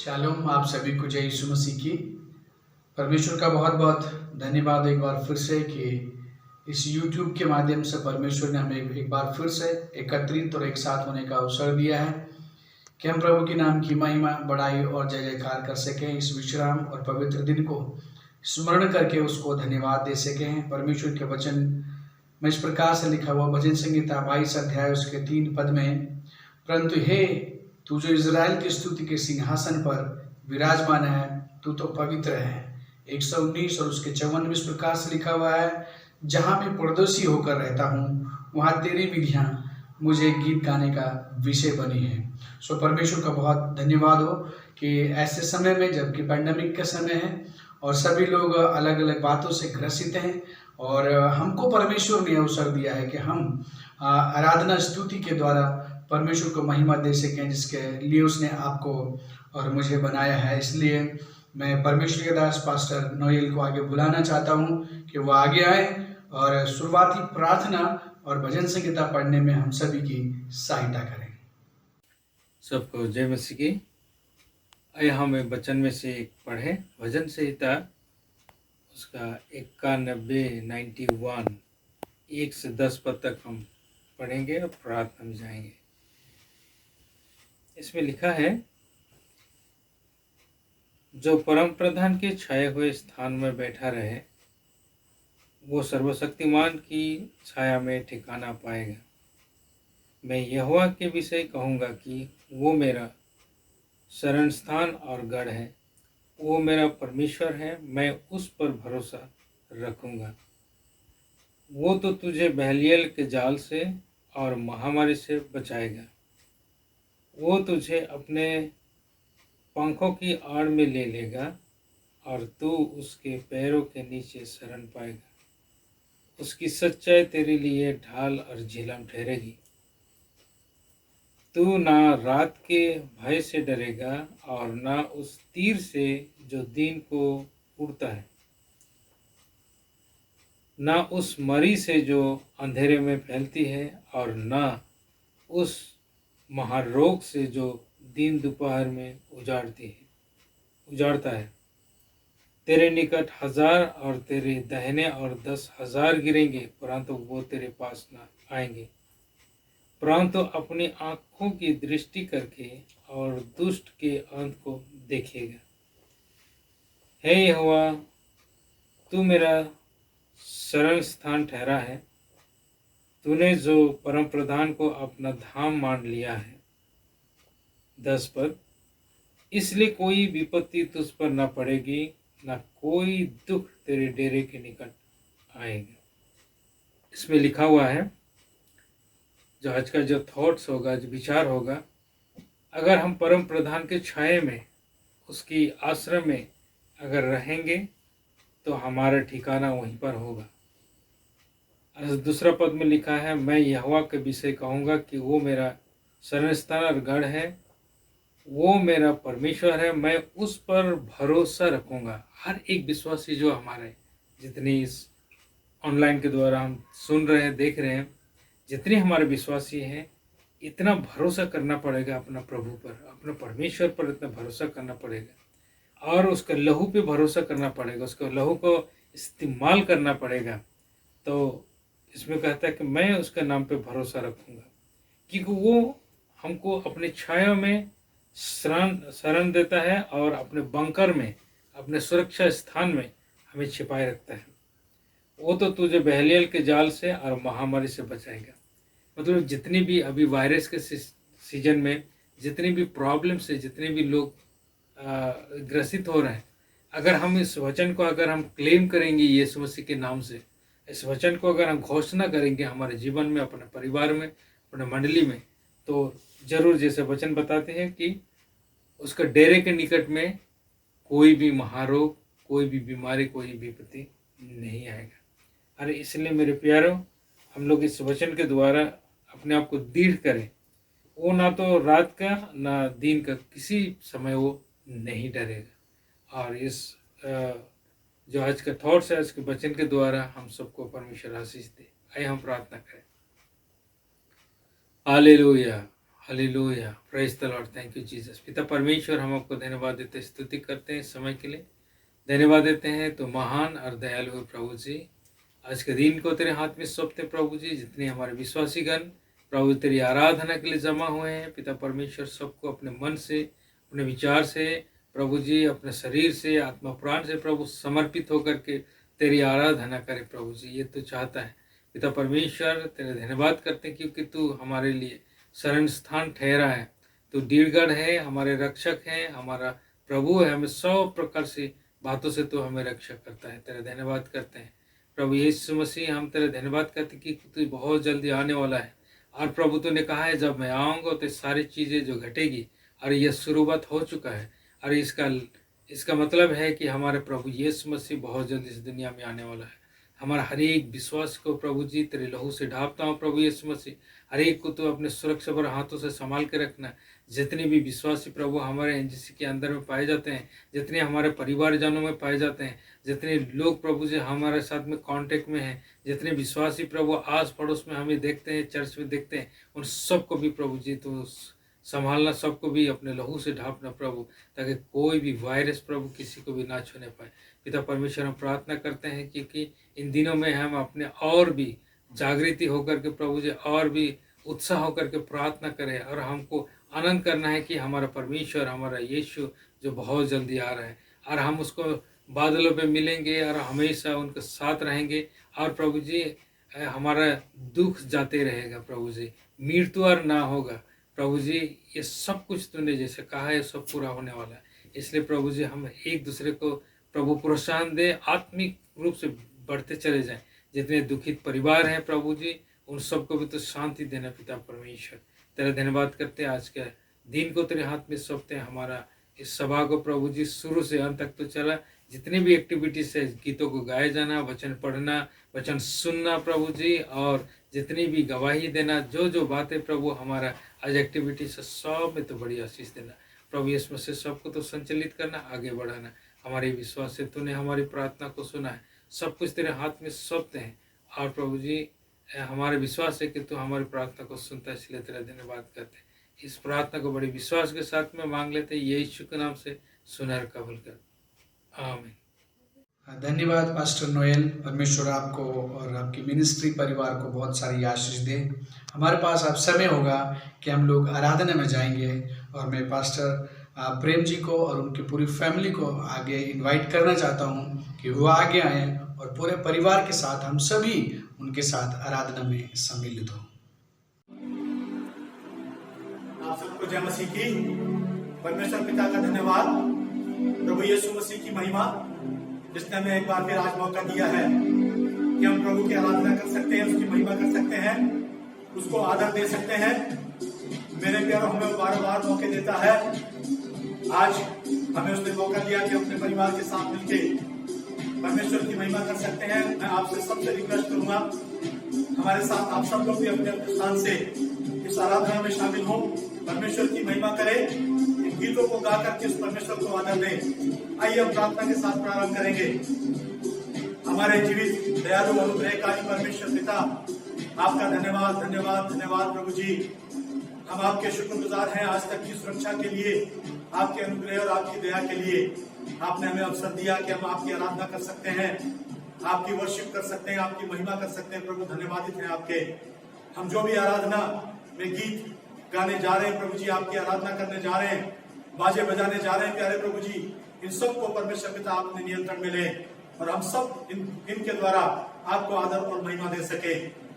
Shalom, आप सभी को जय यीशु मसीह की। परमेश्वर का बहुत बहुत धन्यवाद एक बार फिर से कि इस YouTube के माध्यम से परमेश्वर ने हमें एक बार फिर से एकत्रित और एक साथ होने का अवसर दिया है कि हम प्रभु के नाम की महिमा, बड़ाई और जय जयकार कर सकें। इस विश्राम और पवित्र दिन को स्मरण करके उसको धन्यवाद दे सकें। परमेश्वर के वचन में इस प्रकार से लिखा हुआ भजन संहिता 22 अध्याय उसके 3 पद में, परंतु हे तू जो इज़राइल की स्तुति के सिंहासन पर विराजमान है, तू तो पवित्र है। 119 और उसके 54 में इस प्रकार से लिखा हुआ है, जहाँ मैं परदेशी होकर रहता हूँ, वहाँ तेरी विधियाँ मुझे गीत गाने का विषय बनी है। सो परमेश्वर का बहुत धन्यवाद हो कि ऐसे समय में, जबकि पैंडेमिक का समय है और सभी लोग अलग अलग बातों से ग्रसित हैं, और हमको परमेश्वर ने अवसर दिया है कि हम आराधना स्तुति के द्वारा परमेश्वर को महिमा दे सकें, जिसके लिए उसने आपको और मुझे बनाया है। इसलिए मैं परमेश्वर के दास पास्टर नोएल को आगे बुलाना चाहता हूँ कि वो आगे आए और शुरुआती प्रार्थना और भजन संहिता पढ़ने में हम सभी की सहायता करें। सबको जय मसीह की। आइए हम वचन में से एक पढ़े, भजन संहिता उसका 91 1 से 10 पद तक हम पढ़ेंगे और प्रार्थना में जाएंगे। इसमें लिखा है, जो परम प्रधान के छाए हुए स्थान में बैठा रहे, वो सर्वशक्तिमान की छाया में ठिकाना पाएगा। मैं यहोवा के विषय कहूँगा कि वो मेरा शरण स्थान और गढ़ है, वो मेरा परमेश्वर है, मैं उस पर भरोसा रखूँगा। वो तो तुझे बहलियल के जाल से और महामारी से बचाएगा। वो तुझे अपने पंखों की आड़ में ले लेगा और तू उसके पैरों के नीचे शरण पाएगा। उसकी सच्चाई तेरे लिए ढाल और झिलम ठहरेगी। तू ना रात के भय से डरेगा और ना उस तीर से जो दिन को उड़ता है, ना उस मरी से जो अंधेरे में फैलती है, और ना उस महारोग से जो दिन दोपहर में उजाड़ता है। तेरे निकट 1000 और तेरे दाहिने और 10,000 गिरेंगे, परंतु वो तेरे पास न आएंगे। परंतु अपनी आंखों की दृष्टि करके और दुष्ट के अंत को देखेगा। हे यहोवा, तू मेरा शरण स्थान ठहरा है। तूने जो परम प्रधान को अपना धाम मान लिया है। 10 पद, इसलिए कोई विपत्ति तुझ पर न पड़ेगी, न कोई दुख तेरे डेरे के निकट आएगा। इसमें लिखा हुआ है, जो आज का जो थॉट्स होगा, जो विचार होगा, अगर हम परम प्रधान के छाये में, उसकी आश्रम में अगर रहेंगे तो हमारा ठिकाना वहीं पर होगा। दूसरा पद में लिखा है, मैं यहोवा के विषय कहूँगा कि वो मेरा शरण स्थान और गढ़ है, वो मेरा परमेश्वर है, मैं उस पर भरोसा रखूँगा। हर एक विश्वासी जो हमारे, जितने इस ऑनलाइन के द्वारा हम सुन रहे हैं, देख रहे हैं, जितने हमारे विश्वासी हैं, इतना भरोसा करना पड़ेगा अपना प्रभु पर, अपने परमेश्वर पर इतना भरोसा करना पड़ेगा और उसका लहू पे भरोसा करना पड़ेगा, उसका लहू को इस्तेमाल करना पड़ेगा। तो इसमें कहता है कि मैं उसके नाम पे भरोसा रखूँगा, क्योंकि वो हमको अपने छाया में शरण देता है और अपने बंकर में, अपने सुरक्षा स्थान में हमें छिपाए रखता है। वो तो तुझे बहलियल के जाल से और महामारी से बचाएगा। मतलब जितनी भी अभी वायरस के सीजन में जितनी भी प्रॉब्लम से जितने भी लोग ग्रसित हो रहे हैं, अगर हम इस वचन को अगर हम क्लेम करेंगे यीशु मसीह के नाम से, इस वचन को अगर हम घोषणा करेंगे हमारे जीवन में, अपने परिवार में, अपने मंडली में, तो जरूर, जैसे वचन बताते हैं कि उसका डेरे के निकट में कोई भी महारोग, कोई भी बीमारी, कोई विपत्ति नहीं आएगा। अरे इसलिए मेरे प्यारों, हम लोग इस वचन के द्वारा अपने आप को दृढ़ करें। वो ना तो रात का ना दिन का किसी समय वो नहीं डरेगा। और इस जो आज का थॉट्स है, आज के वचन के द्वारा हम सबको परमेश्वर आशीष दे। आइए हम प्रार्थना करें। Hallelujah, hallelujah, praise the Lord, thank you Jesus. पिता परमेश्वर, हम आपको धन्यवाद देते हैं, स्तुति करते हैं इस समय के लिए, धन्यवाद देते हैं। तो महान और दयालु हो प्रभु जी, आज के दिन को तेरे हाथ में सौंपते प्रभु जी। जितने हमारे विश्वासीगण प्रभु तेरी आराधना के लिए जमा हुए हैं, पिता परमेश्वर सबको अपने मन से, अपने विचार से प्रभु जी, अपने शरीर से, आत्मा प्राण से प्रभु समर्पित होकर के तेरी आराधना करे प्रभु जी। ये तो चाहता है पिता परमेश्वर, तेरे धन्यवाद करते हैं क्योंकि तू हमारे लिए शरण स्थान ठहरा है। तू दीर्घगढ़ है, हमारे रक्षक है, हमारा प्रभु है। हमें सब प्रकार से बातों से तो हमें रक्षक करता है। तेरा धन्यवाद करते हैं प्रभु यीशु मसीह। हम तेरा धन्यवाद करते हैं कि तू बहुत जल्दी आने वाला है। और प्रभु तूने कहा है जब मैं आऊँगा तो सारी चीज़ें जो घटेगी, और यह शुरुआत हो चुका है। और इसका मतलब है कि हमारे प्रभु यीशु मसीह बहुत जल्दी इस दुनिया में आने वाला है। हमारा हर एक विश्वास को प्रभु जी तेरे लहू से ढांपता हूँ प्रभु यीशु मसीह। हर एक को तो अपने सुरक्षा भरे हाथों से संभाल के रखना। जितने भी विश्वासी प्रभु हमारे एनजीसी के अंदर में पाए जाते हैं, जितने हमारे परिवारजनों में पाए जाते हैं, जितने लोग प्रभु जी हमारे साथ में कांटेक्ट में हैं, जितने विश्वासी प्रभु आस पड़ोस में हमें देखते हैं, चर्च में देखते हैं, उन सबको भी प्रभु जी तो संभालना, सबको भी अपने लहू से ढांपना प्रभु, ताकि कोई भी वायरस प्रभु किसी को भी ना छूने पाए। पिता परमेश्वर, हम प्रार्थना करते हैं क्योंकि इन दिनों में हम अपने और भी जागृति होकर के प्रभु जी और भी उत्साह होकर के प्रार्थना करें। और हमको आनंद करना है कि हमारा परमेश्वर, हमारा यीशु जो बहुत जल्दी आ रहा है, और हम उसको बादलों पे मिलेंगे और हमेशा उनके साथ रहेंगे। और प्रभु जी हमारा दुख जाते रहेगा प्रभु जी, मृत्यु और ना होगा प्रभु जी। ये सब कुछ तूने जैसे कहा है सब पूरा होने वाला है। इसलिए प्रभु जी हम एक दूसरे को प्रभु प्रोत्साहन दे, आत्मिक रूप से बढ़ते चले जाएं। जितने दुखित परिवार हैं प्रभु जी, उन सबको भी तो शांति देना पिता परमेश्वर। तेरा धन्यवाद करते हैं, आज के दिन को तेरे हाथ में सौंपते हैं। हमारा इस सभा को प्रभु जी शुरू से अंत तक तो चला, जितने भी एक्टिविटीज है, गीतों को गाए जाना, वचन पढ़ना, वचन सुनना प्रभु जी, और जितनी भी गवाही देना, जो जो बातें प्रभु हमारा आज एक्टिविटीज है, सब में तो बड़ी आशीष देना प्रभु। इसमें से सबको तो संचालित करना, आगे बढ़ाना। हमारे विश्वास से तूने हमारी प्रार्थना को सुना है, सब कुछ तेरे हाथ में सौंपते हैं। और प्रभु जी हमारे विश्वास है कि तू हमारी प्रार्थना को सुनता है, इसलिए तेरा धन्यवाद करते हैं। इस प्रार्थना को बड़े विश्वास के साथ में मांग लेते हैं, यीशु के नाम से सुनहर कबूल कर, आमीन। धन्यवाद पास्टर नोएल। परमेश्वर आपको और आपकी मिनिस्ट्री परिवार को बहुत सारी आशीष दे। हमारे पास अब समय होगा कि हम लोग आराधना में जाएंगे, और मैं पास्टर प्रेम जी को और उनकी पूरी फैमिली को आगे इनवाइट करना चाहता हूं कि वो आगे आएँ और पूरे परिवार के साथ हम सभी उनके साथ आराधना में सम्मिलित हों। आप सबको जय मसीह की। परमेश्वर पिता का धन्यवाद, प्रभु यीशु मसीह की महिमा, जिसने हमें एक बार फिर आज मौका दिया है कि हम प्रभु की आराधना कर सकते हैं, उसकी महिमा कर सकते हैं, उसको आदर दे सकते हैं। मेरे प्यारों, हमें बार बार मौके देता है। आज हमें उसने मौका दिया कि अपने परिवार के साथ मिलकर परमेश्वर की महिमा कर सकते हैं। मैं आपसे सबसे रिक्वेस्ट करूंगा, हमारे साथ आप सब लोग भी अपने अपने स्थान से इस आराधना में शामिल हो, परमेश्वर की महिमा करें, इन गीतों को गा करके उस परमेश्वर को आदर दें। आइए हम प्रार्थना के साथ प्रारंभ करेंगे। हमारे जीवित दयालु अनुग्रहकारी परमेश्वर पिता, आपका धन्यवाद धन्यवाद धन्यवाद प्रभु जी। हम आपके शुक्रगुजार हैं आज तक की सुरक्षा के लिए, आपके अनुग्रह और आपकी दया के लिए। आपने हमें अवसर दिया कि हम आपकी आराधना कर सकते हैं, आपकी वर्शिप कर सकते हैं, आपकी महिमा कर सकते हैं। प्रभु धन्यवादित हैं आपके। हम जो भी आराधना में गीत गाने जा रहे हैं प्रभु जी, आपकी आराधना करने जा रहे हैं, बाजे बजाने जा रहे हैं प्यारे प्रभु जी, इन सबको परमेश्वर पिता अपने नियंत्रण में ले, और हम सब इनके द्वारा आपको आदर और महिमा दे सके।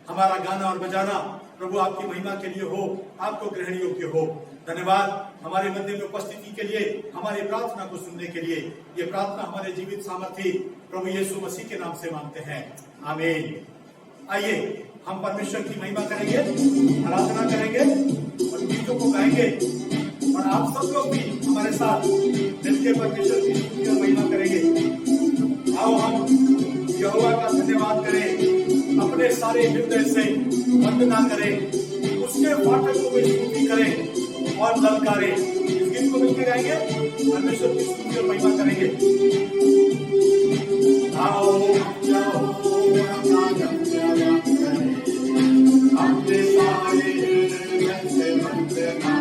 हमारा गाना और बजाना प्रभु आपकी महिमा के लिए हो, आपको ग्रहण योग्य हो। धन्यवाद हमारे मध्य में उपस्थिति के लिए, हमारी प्रार्थना को सुनने के लिए। ये प्रार्थना हमारे जीवित सामर्थी प्रभु यीशु मसीह के नाम से मांगते हैं, आमीन। आइए हम परमेश्वर की महिमा करेंगे, आराधना करेंगे और गीतों को गाएंगे, और आप सब लोग भी हमारे साथ मिलकर परमेश्वर की स्तुति और महिमा करेंगे। आओ हम यहोवा का धन्यवाद करें, अपने सारे हृदय से वंदना करें, उसके फाटक को भी स्तुति करें और ललकारें। इस गीत को मिलकर गाएंगे, परमेश्वर की स्तुति और महिमा करेंगे। आओ अपने सारे हृदय से वंदना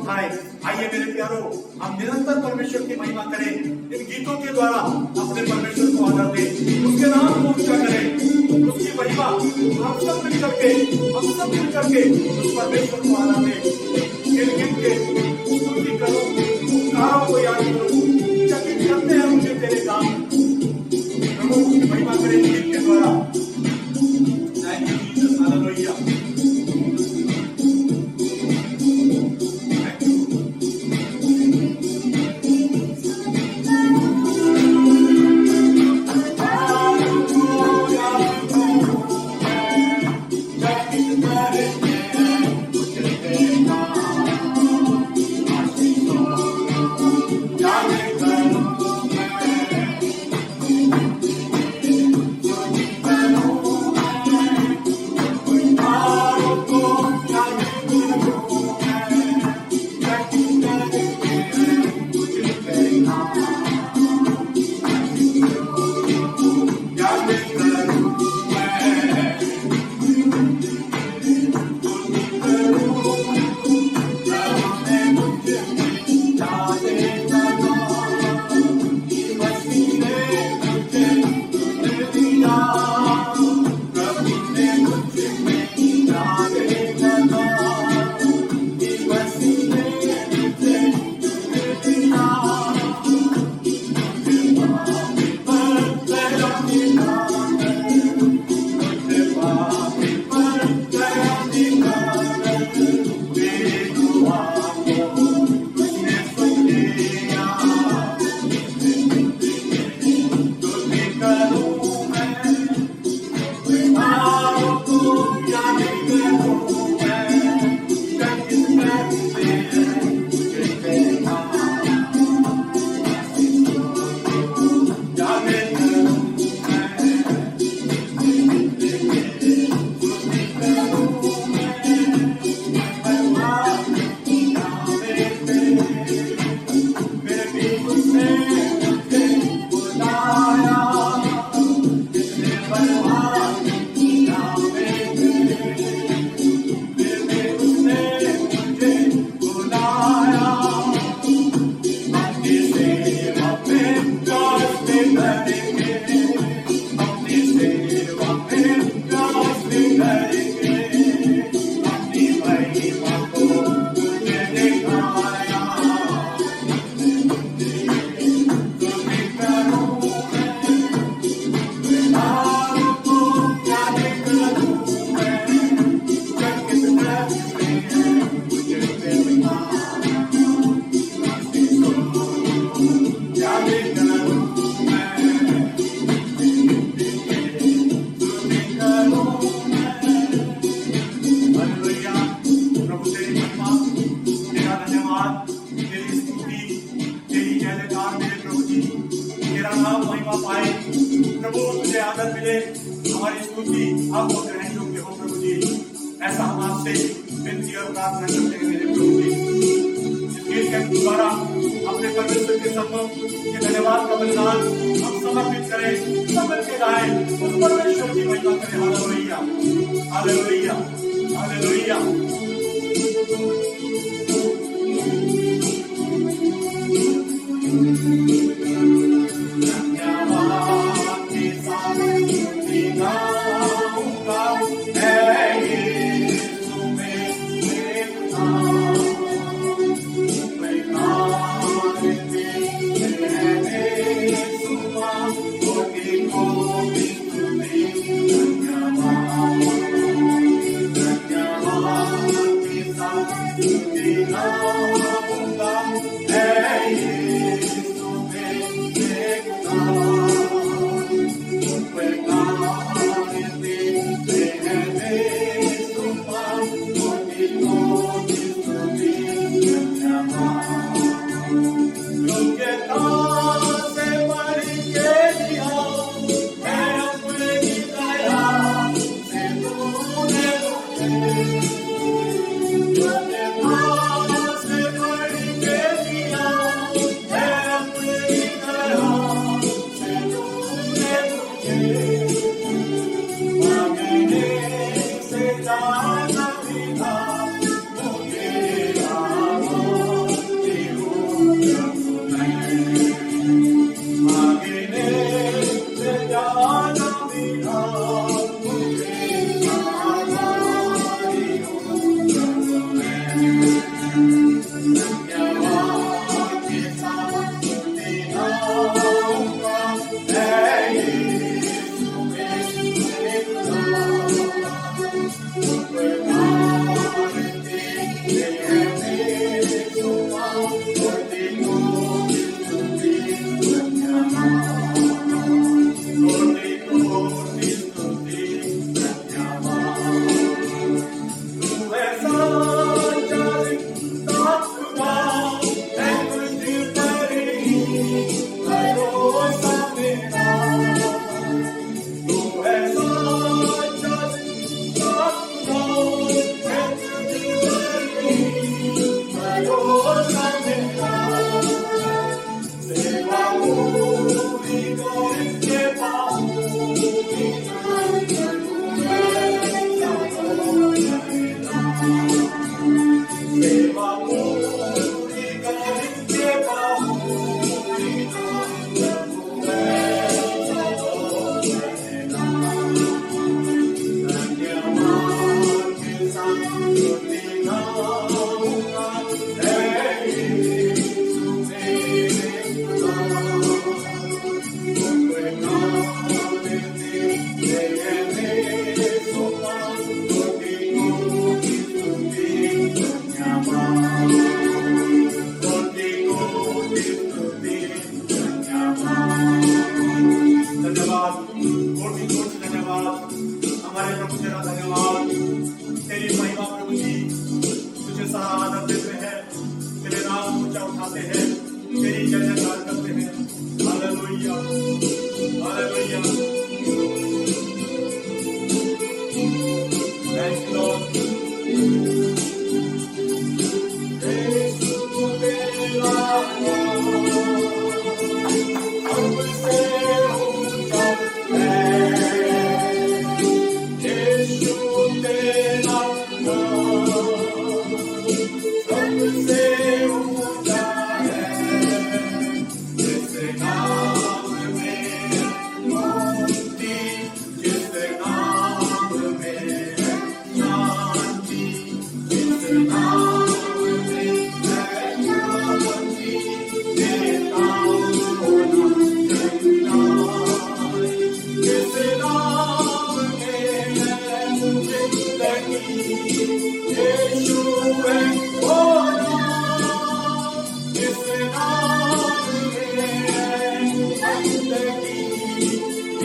उठाए। आइए मेरे प्यारो, हम निरंतर परमेश्वर की महिमा करें, इन गीतों के द्वारा अपने परमेश्वर को आदर दें, उसके नाम को ऊंचा करें, उसकी महिमा हम सब मिल करके उस परमेश्वर को आदर दें। गिन के स्तुति करो, पुकारों को याद करो, चकित करते हैं मुझे तेरे काम, प्रभु की महिमा करें गीत के द्वारा। Thank you Jesus, hallelujah. हमारी स्तुति आपको ग्रहण योग्य हो प्रभु जी। ऐसा हम आपसे विनती और प्रार्थना करते हैं मेरे प्रभु जी। इस गीत के द्वारा अपने परमेश्वर के सम्मुख ये धन्यवाद का बलिदान हम समर्पित करें, समझ के गाएं, उस परमेश्वर की महिमा करें। Hallelujah, hallelujah, hallelujah.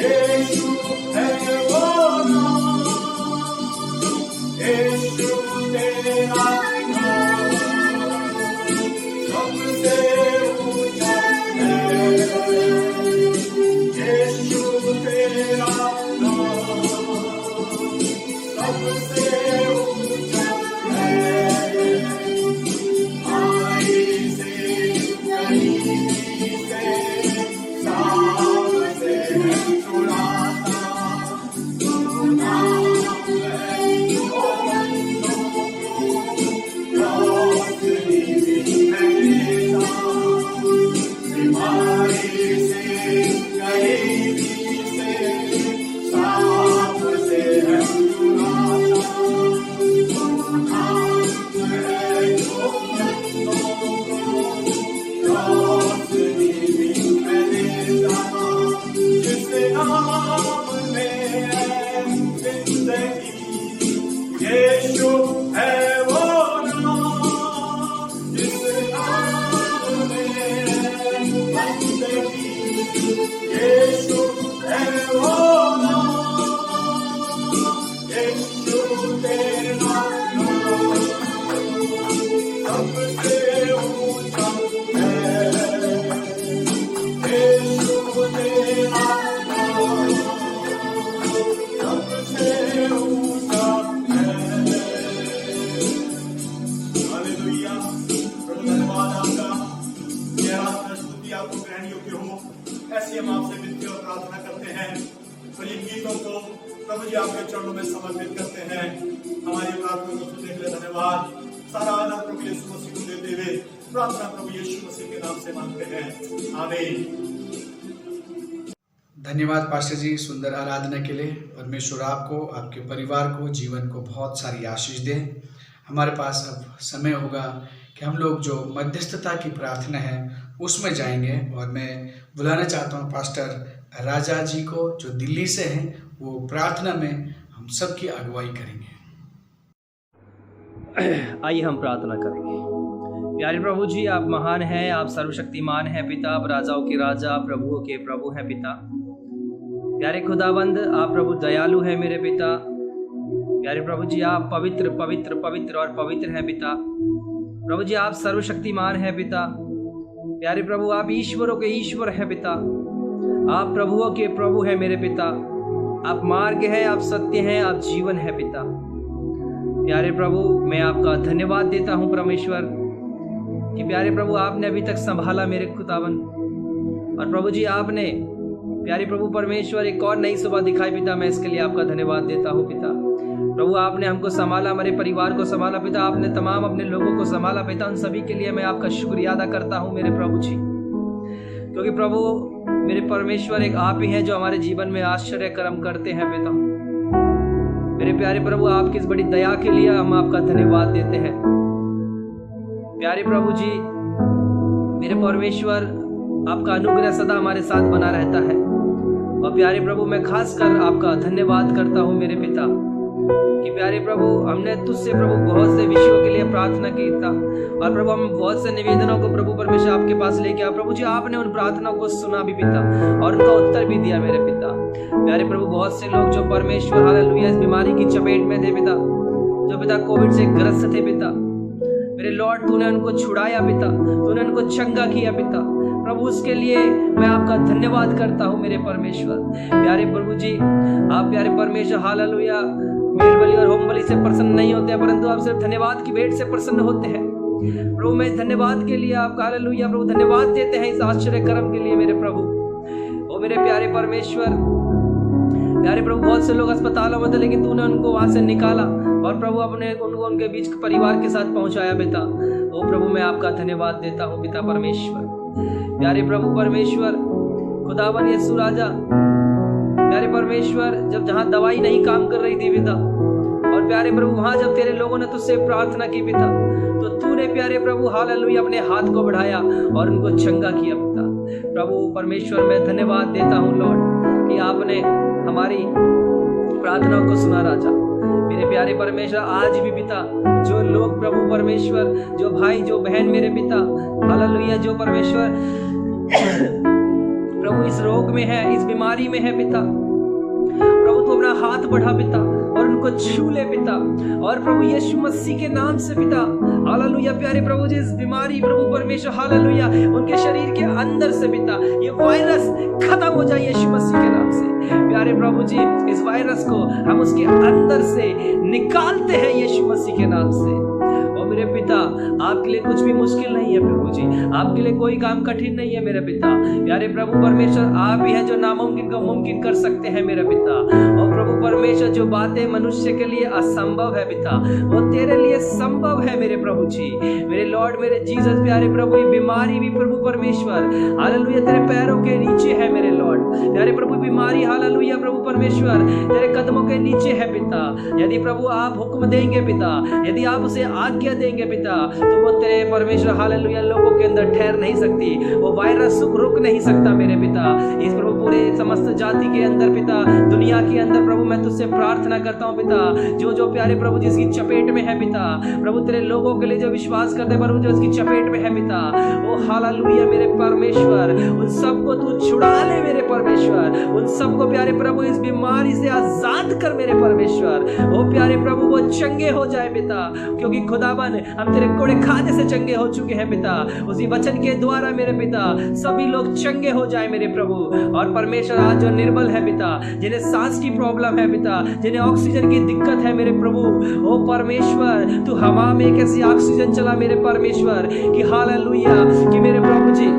यीशु है वो नाम, यीशु तेरा नाम सबसे ऊंचा है, यीशु तेरा नाम सबसे ऊंचा है। आई से गरीबी से सामसे छुड़ाता, तू नाम है जो बंदों को रोशनी है देता। बीमारी से गरीबी से सामसे छुड़ाता, तू नाम है जो बंदों को रोशनी है देता। जिस नाम में है जिंदगी, यीशु है वो नाम। जिस नाम में है जिंदगी, यीशु है वो नाम, यीशु तेरा नाम सबसे ऊंचा है, यीशु तेरा नाम सबसे ऊंचा है। हालेलुया। प्रभु धन्यवाद आपका, यह आत्मा स्तुति आपको ग्रहण योग्य हो, ऐसी हम आपसे विनती और प्रार्थना करते हैं। तो इन गीतों को प्रभु जी आपके चरणों में समर्पित करते हैं। हमारी प्रार्थना को सुनने के लिए धन्यवाद। सारा आनंद प्रभु यीशु मसीह को देते हुए प्रार्थना प्रभु यीशु मसीह के नाम से मांगते हैं, आमीन। धन्यवाद पास्टर जी सुंदर आराधना के लिए। परमेश्वर आपको, आपके परिवार को, जीवन को बहुत सारी आशीष दे। हमारे पास अब समय होगा कि हम लोग जो मध्यस्थता की प्रार्थना है उसमें जाएंगे, और मैं बुलाना चाहता हूँ पास्टर राजा जी को जो दिल्ली से हैं, वो प्रार्थना में हम सबकी अगुवाई करेंगे। आइए हम प्रार्थना करेंगे। प्यारे प्रभु जी, आप महान हैं, आप सर्वशक्तिमान हैं पिता, आप राजाओं के राजा, प्रभुओं के प्रभु हैं पिता। प्यारे खुदाबंद, आप प्रभु दयालु हैं मेरे पिता। प्यारे प्रभु जी, आप पवित्र पवित्र पवित्र और पवित्र हैं पिता। प्रभु जी, आप सर्वशक्तिमान हैं पिता। प्यारे प्रभु, आप ईश्वरों के ईश्वर हैं पिता। आप प्रभुओं के प्रभु हैं मेरे पिता। आप मार्ग हैं, आप सत्य हैं, आप जीवन है पिता। प्यारे प्रभु, मैं आपका धन्यवाद देता हूँ परमेश्वर कि प्यारे प्रभु आपने अभी तक संभाला मेरे खुदावन। और प्रभु जी, आपने प्यारे प्रभु परमेश्वर एक और नई सुबह दिखाई पिता, मैं इसके लिए आपका धन्यवाद देता हूँ पिता। प्रभु, आपने हमको संभाला, हमारे परिवार को संभाला पिता, आपने तमाम अपने लोगों को संभाला पिता। उन सभी के लिए मैं आपका शुक्रिया अदा करता हूँ मेरे प्रभु जी, क्योंकि प्रभु मेरे परमेश्वर एक आप ही हैं जो हमारे जीवन में आश्चर्य कर्म करते हैं पिता। मेरे प्यारे प्रभु, आपकी इस बड़ी दया के लिए हम आपका धन्यवाद देते हैं। प्यारे प्रभु जी, मेरे परमेश्वर, आपका अनुग्रह सदा हमारे साथ बना रहता है। और प्यारे प्रभु, मैं खासकर आपका धन्यवाद करता हूँ मेरे पिता कि प्यारे प्रभु, हमने तुझसे प्रभु बहुत से विषयों के लिए प्रार्थना की था, और प्रभु हम बहुत से निवेदनों को प्रभु परमेश्वर आपके पास लेके आए। प्रभु जी, आपने उन प्रार्थनाओं को सुना भी पिता, और उनका उत्तर भी दिया मेरे पिता। प्यारे प्रभु, बहुत से लोग जो परमेश्वर हालेलुया इस बीमारी की चपेट में थे पिता, जो पिता कोविड से ग्रस्त थे पिता, मेरे लॉर्ड तूने उनको छुड़ाया पिता, तूने उनको चंगा किया पिता। प्रभु, उसके लिए मैं आपका धन्यवाद करता हूँ मेरे परमेश्वर। प्यारे प्रभु जी, आप प्यारे परमेश्वर हालेलुया मेल बलि और होम बलि से प्रसन्न नहीं होते हैं, परंतु आप सिर्फ धन्यवाद की भेंट से प्रसन्न होते हैं। प्रभु, मैं धन्यवाद के लिए आपका हालेलुया प्रभु धन्यवाद देते हैं इस आश्चर्य कर्म के लिए मेरे प्रभु। ओ मेरे प्यारे परमेश्वर, प्यारे प्रभु, बहुत से लोग अस्पतालों में थे, लेकिन तूने उनको वहां से निकाला और प्रभु अपने उनको उनके बीच परिवार के साथ पहुंचाया पिता। ओ प्रभु, मैं आपका धन्यवाद देता हूँ पिता परमेश्वर। प्यारे प्रभु परमेश्वर, खुदावन यीशु राजा, प्यारे परमेश्वर, जब जहाँ दवाई नहीं काम कर रही थी पिता, और प्यारे प्रभु वहां जब तेरे लोगों ने तुझसे प्रार्थना की पिता, तो तूने प्यारे प्रभु हालेलुया अपने हाथ को बढ़ाया और उनको चंगा किया पिता। प्रभु परमेश्वर, मैं धन्यवाद देता हूँ लॉर्ड कि आपने हमारी प्रार्थनाओं को सुना राजा। मेरे प्यारे परमेश्वर, आज भी पिता जो लोग प्रभु परमेश्वर, जो भाई जो बहन मेरे पिता हालेलुया, जो परमेश्वर प्रभु इस रोग में है, इस बीमारी में है पिता, प्रभु तू अपना हाथ बढ़ा पिता और उनको छू ले पिता, और प्रभु यीशु मसीह के नाम से पिता, हालेलुया। प्यारे प्रभु जी, इस बीमारी प्रभु परमेश्वर हालेलुया उनके शरीर के अंदर से पिता ये वायरस खत्म हो जाए यीशु मसीह के नाम से। प्यारे प्रभु जी, इस वायरस को हम उसके अंदर से निकालते हैं यीशु मसीह के नाम से। और मेरे पिता, आपके लिए कुछ भी मुश्किल नहीं है प्रभु जी, आपके लिए कोई काम कठिन नहीं है मेरे पिता। प्यारे प्रभु परमेश्वर, आप ही हैं जो नामुमकिन को मुमकिन कर सकते हैं मेरे पिता। और प्रभु परमेश्वर, जो बातें मनुष्य के लिए असंभव है पिता, वो तेरे लिए संभव है मेरे प्रभु जी, मेरे लॉर्ड, मेरे जीसस। प्यारे प्रभु, ये बीमारी भी प्रभु परमेश्वर हालेलुया तेरे पैरों के नीचे है मेरे लॉर्ड। प्यारे प्रभु, बीमारी हालेलुया प्रभु परमेश्वर तेरे कदमों के नीचे है पिता। यदि प्रभु आप हुक्म देंगे पिता, यदि आप उसे आज्ञा देंगे पिता, तो वो तेरे परमेश्वर हालेलुया लोगों के अंदर ठहर नहीं सकती, वो वायरस रुक नहीं सकता मेरे पिता। इस प्रभु पूरे समस्त जाति के अंदर पिता, दुनिया के अंदर प्रभु मैं तुझसे प्रार्थना करता हूँ पिता, जो जो प्यारे प्रभु जिसकी चपेट में है पिता, प्रभु तेरे लोगों के लिए जो विश्वास करते प्रभु जो इसकी चपेट में है पिता, ओ हालेलुया मेरे परमेश्वर, उन सबको तू छुड़ा ले मेरे परमेश्वर, उन सबको प्यारे प्रभु इस बीमारी से आजाद कर मेरे परमेश्वर। ओ प्यारे प्रभु, वो चंगे हो जाए पिता, क्योंकि खुदावन हम तेरे कोड़े खाने से चंगे हो चुके हैं पिता, उसी वचन के द्वारा मेरे पिता सभी लोग चंगे हो जाए मेरे प्रभु। और परमेश्वर, आज जो निर्बल है पिता, जिन्हें सांस की प्रॉब्लम है पिता, जिन्हें ऑक्सीजन की दिक्कत है मेरे प्रभु, ओ परमेश्वर तू हवा में एक ऐसी ऑक्सीजन चला मेरे परमेश्वर कि हालेलुया, कि मेरे प्रभु जी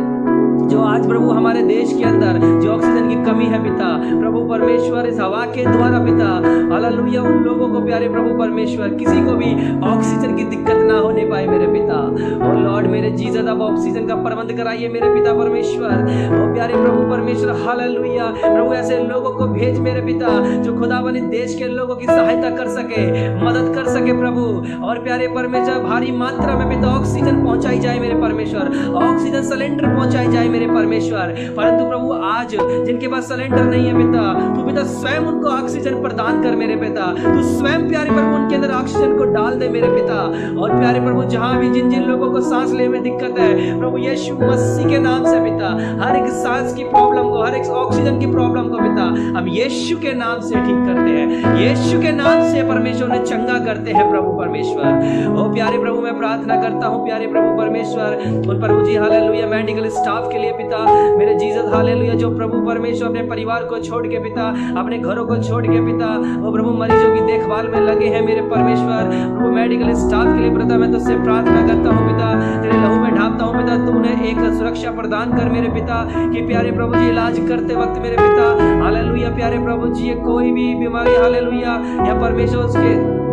जो आज प्रभु हमारे देश के अंदर जो ऑक्सीजन की कमी है पिता, प्रभु परमेश्वर इस हवा के द्वारा पिता हालेलुया उन लोगों को प्यारे प्रभु परमेश्वर किसी को भी ऑक्सीजन की दिक्कत ना होने पाए मेरे पिता। और लॉर्ड मेरे जीसस, अब ऑक्सीजन का प्रबंध कराइए मेरे पिता परमेश्वर। और प्यारे प्रभु परमेश्वर हालेलुया प्रभु ऐसे लोगों को भेज मेरे पिता जो खुदावन इस देश के लोगों की सहायता कर सके, मदद कर सके प्रभु। और प्यारे परमेश्वर भारी मात्रा में पिता ऑक्सीजन पहुंचाई जाए मेरे परमेश्वर, ऑक्सीजन सिलेंडर पहुंचाई जाए मेरे परमेश्वर। परंतु प्रभु आज जिनके पास सिलेंडर नहीं है पिता, तू पिता स्वयं उनको ऑक्सीजन प्रदान कर मेरे पिता, तू स्वयं प्यारे प्रभु उनके अंदर ऑक्सीजन को डाल दे मेरे पिता। और प्यारे प्रभु जहां भी जिन जिन लोगों को सांस लेने में दिक्कत है प्रभु यीशु मसीह के नाम से पिता, हर एक सांस की प्रॉब्लम को, हर एक ऑक्सीजन की प्रॉब्लम को पिता हम यीशु के नाम से ठीक करते हैं, यीशु के नाम से परमेश्वर ने चंगा करते हैं प्रभु परमेश्वर। ओ प्यारे प्रभु मैं प्रार्थना करता हूँ प्यारे प्रभु परमेश्वर उन प्रभु जी हालेलुया मेडिकल स्टाफ के लिए पिता, मेरे जीसस हालेलुया जो प्रभु परमेश्वर अपने परिवार को छोड़ के पिता, अपने घरों को छोड़ के पिता वो प्रभु मरीजों की देखभाल में लगे हैं मेरे परमेश्वर। प्रभु मेडिकल स्टाफ के लिए पिता मैं तुझसे प्रार्थना करता हूँ पिता, तेरे लहू में ढापता हूँ पिता, तूने एक सुरक्षा प्रदान कर मेरे पिता कि प्यारे प्रभु जी इलाज करते वक्त मेरे पिता हालेलुया प्यारे प्रभु जी कोई भी बीमारी हालेलुया या परमेश्वर उसके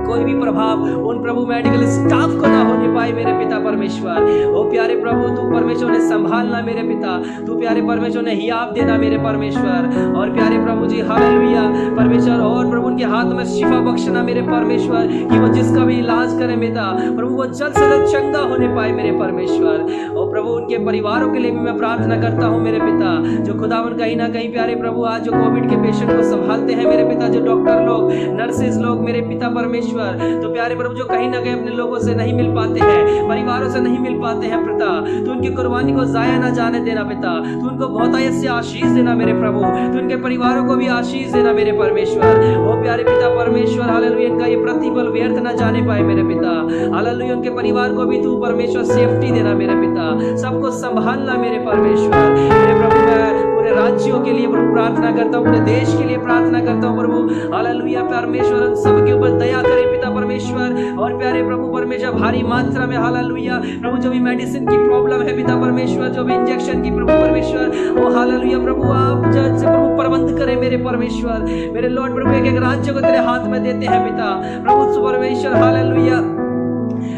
कोई भी प्रभाव उन प्रभु मेडिकल स्टाफ को ना होने पाए मेरे पिता परमेश्वर। ओ प्यारे प्रभु तू परमेश्वर ने संभालना मेरे पिता, तू प्यारे परमेश्वर ने हियाब देना मेरे परमेश्वर। और प्यारे प्रभु जी हालेलुया परमेश्वर और प्रभु उनके हाथ में शिफा बख्शना मेरे परमेश्वर कि वो जिसका भी इलाज करे पिता प्रभु वो जल्द से जल्द चंगा होने पाए मेरे परमेश्वर। और प्रभु उनके परिवारों के लिए भी मैं प्रार्थना करता हूँ मेरे पिता, जो खुदावन कहीं ना कहीं प्यारे प्रभु आज जो कोविड के पेशेंट को संभालते हैं मेरे पिता, जो डॉक्टर लोग नर्सेज लोग मेरे पिता परमेश्वर, तो प्यारे प्रभु जो कहीं ना कहीं अपने लोगों से नहीं मिल पाते हैं, परिवारों से नहीं मिल पाते हैं पिता, तो उनकी कुर्बानी को जाया ना जाने देना पिता, तो उनको बहुतायत से आशीष देना मेरे प्रभु, तो उनके परिवारों को भी आशीष देना मेरे परमेश्वर। ओ प्यारे पिता परमेश्वर हालेलुया इनका ये प्रतिफल व्यर्थ ना जाने पाए मेरे पिता, हालेलुया उनके परिवार को भी तू परमेश्वर सेफ्टी देना मेरे पिता, सबको संभालना मेरे परमेश्वर। मेरे प्रभु मैं पूरे राज्यों के लिए प्रभु प्रार्थना करता हूँ, पूरे देश के लिए प्रार्थना करता हूँ प्रभु हालेलुया परमेश्वर सबके ऊपर दया करे पिता परमेश्वर। और प्यारे प्रभु परमेश्वर भारी मात्रा में हालेलुया प्रभु जो भी मेडिसिन की प्रॉब्लम है पिता परमेश्वर, जो भी इंजेक्शन की प्रभु परमेश्वर वो हालेलुया प्रभु आप जज से प्रभु प्रबंध करें मेरे परमेश्वर। मेरे लॉर्ड प्रभु एक एक राज्य को तेरे हाथ में देते हैं पिता प्रभु परमेश्वर हालेलुया।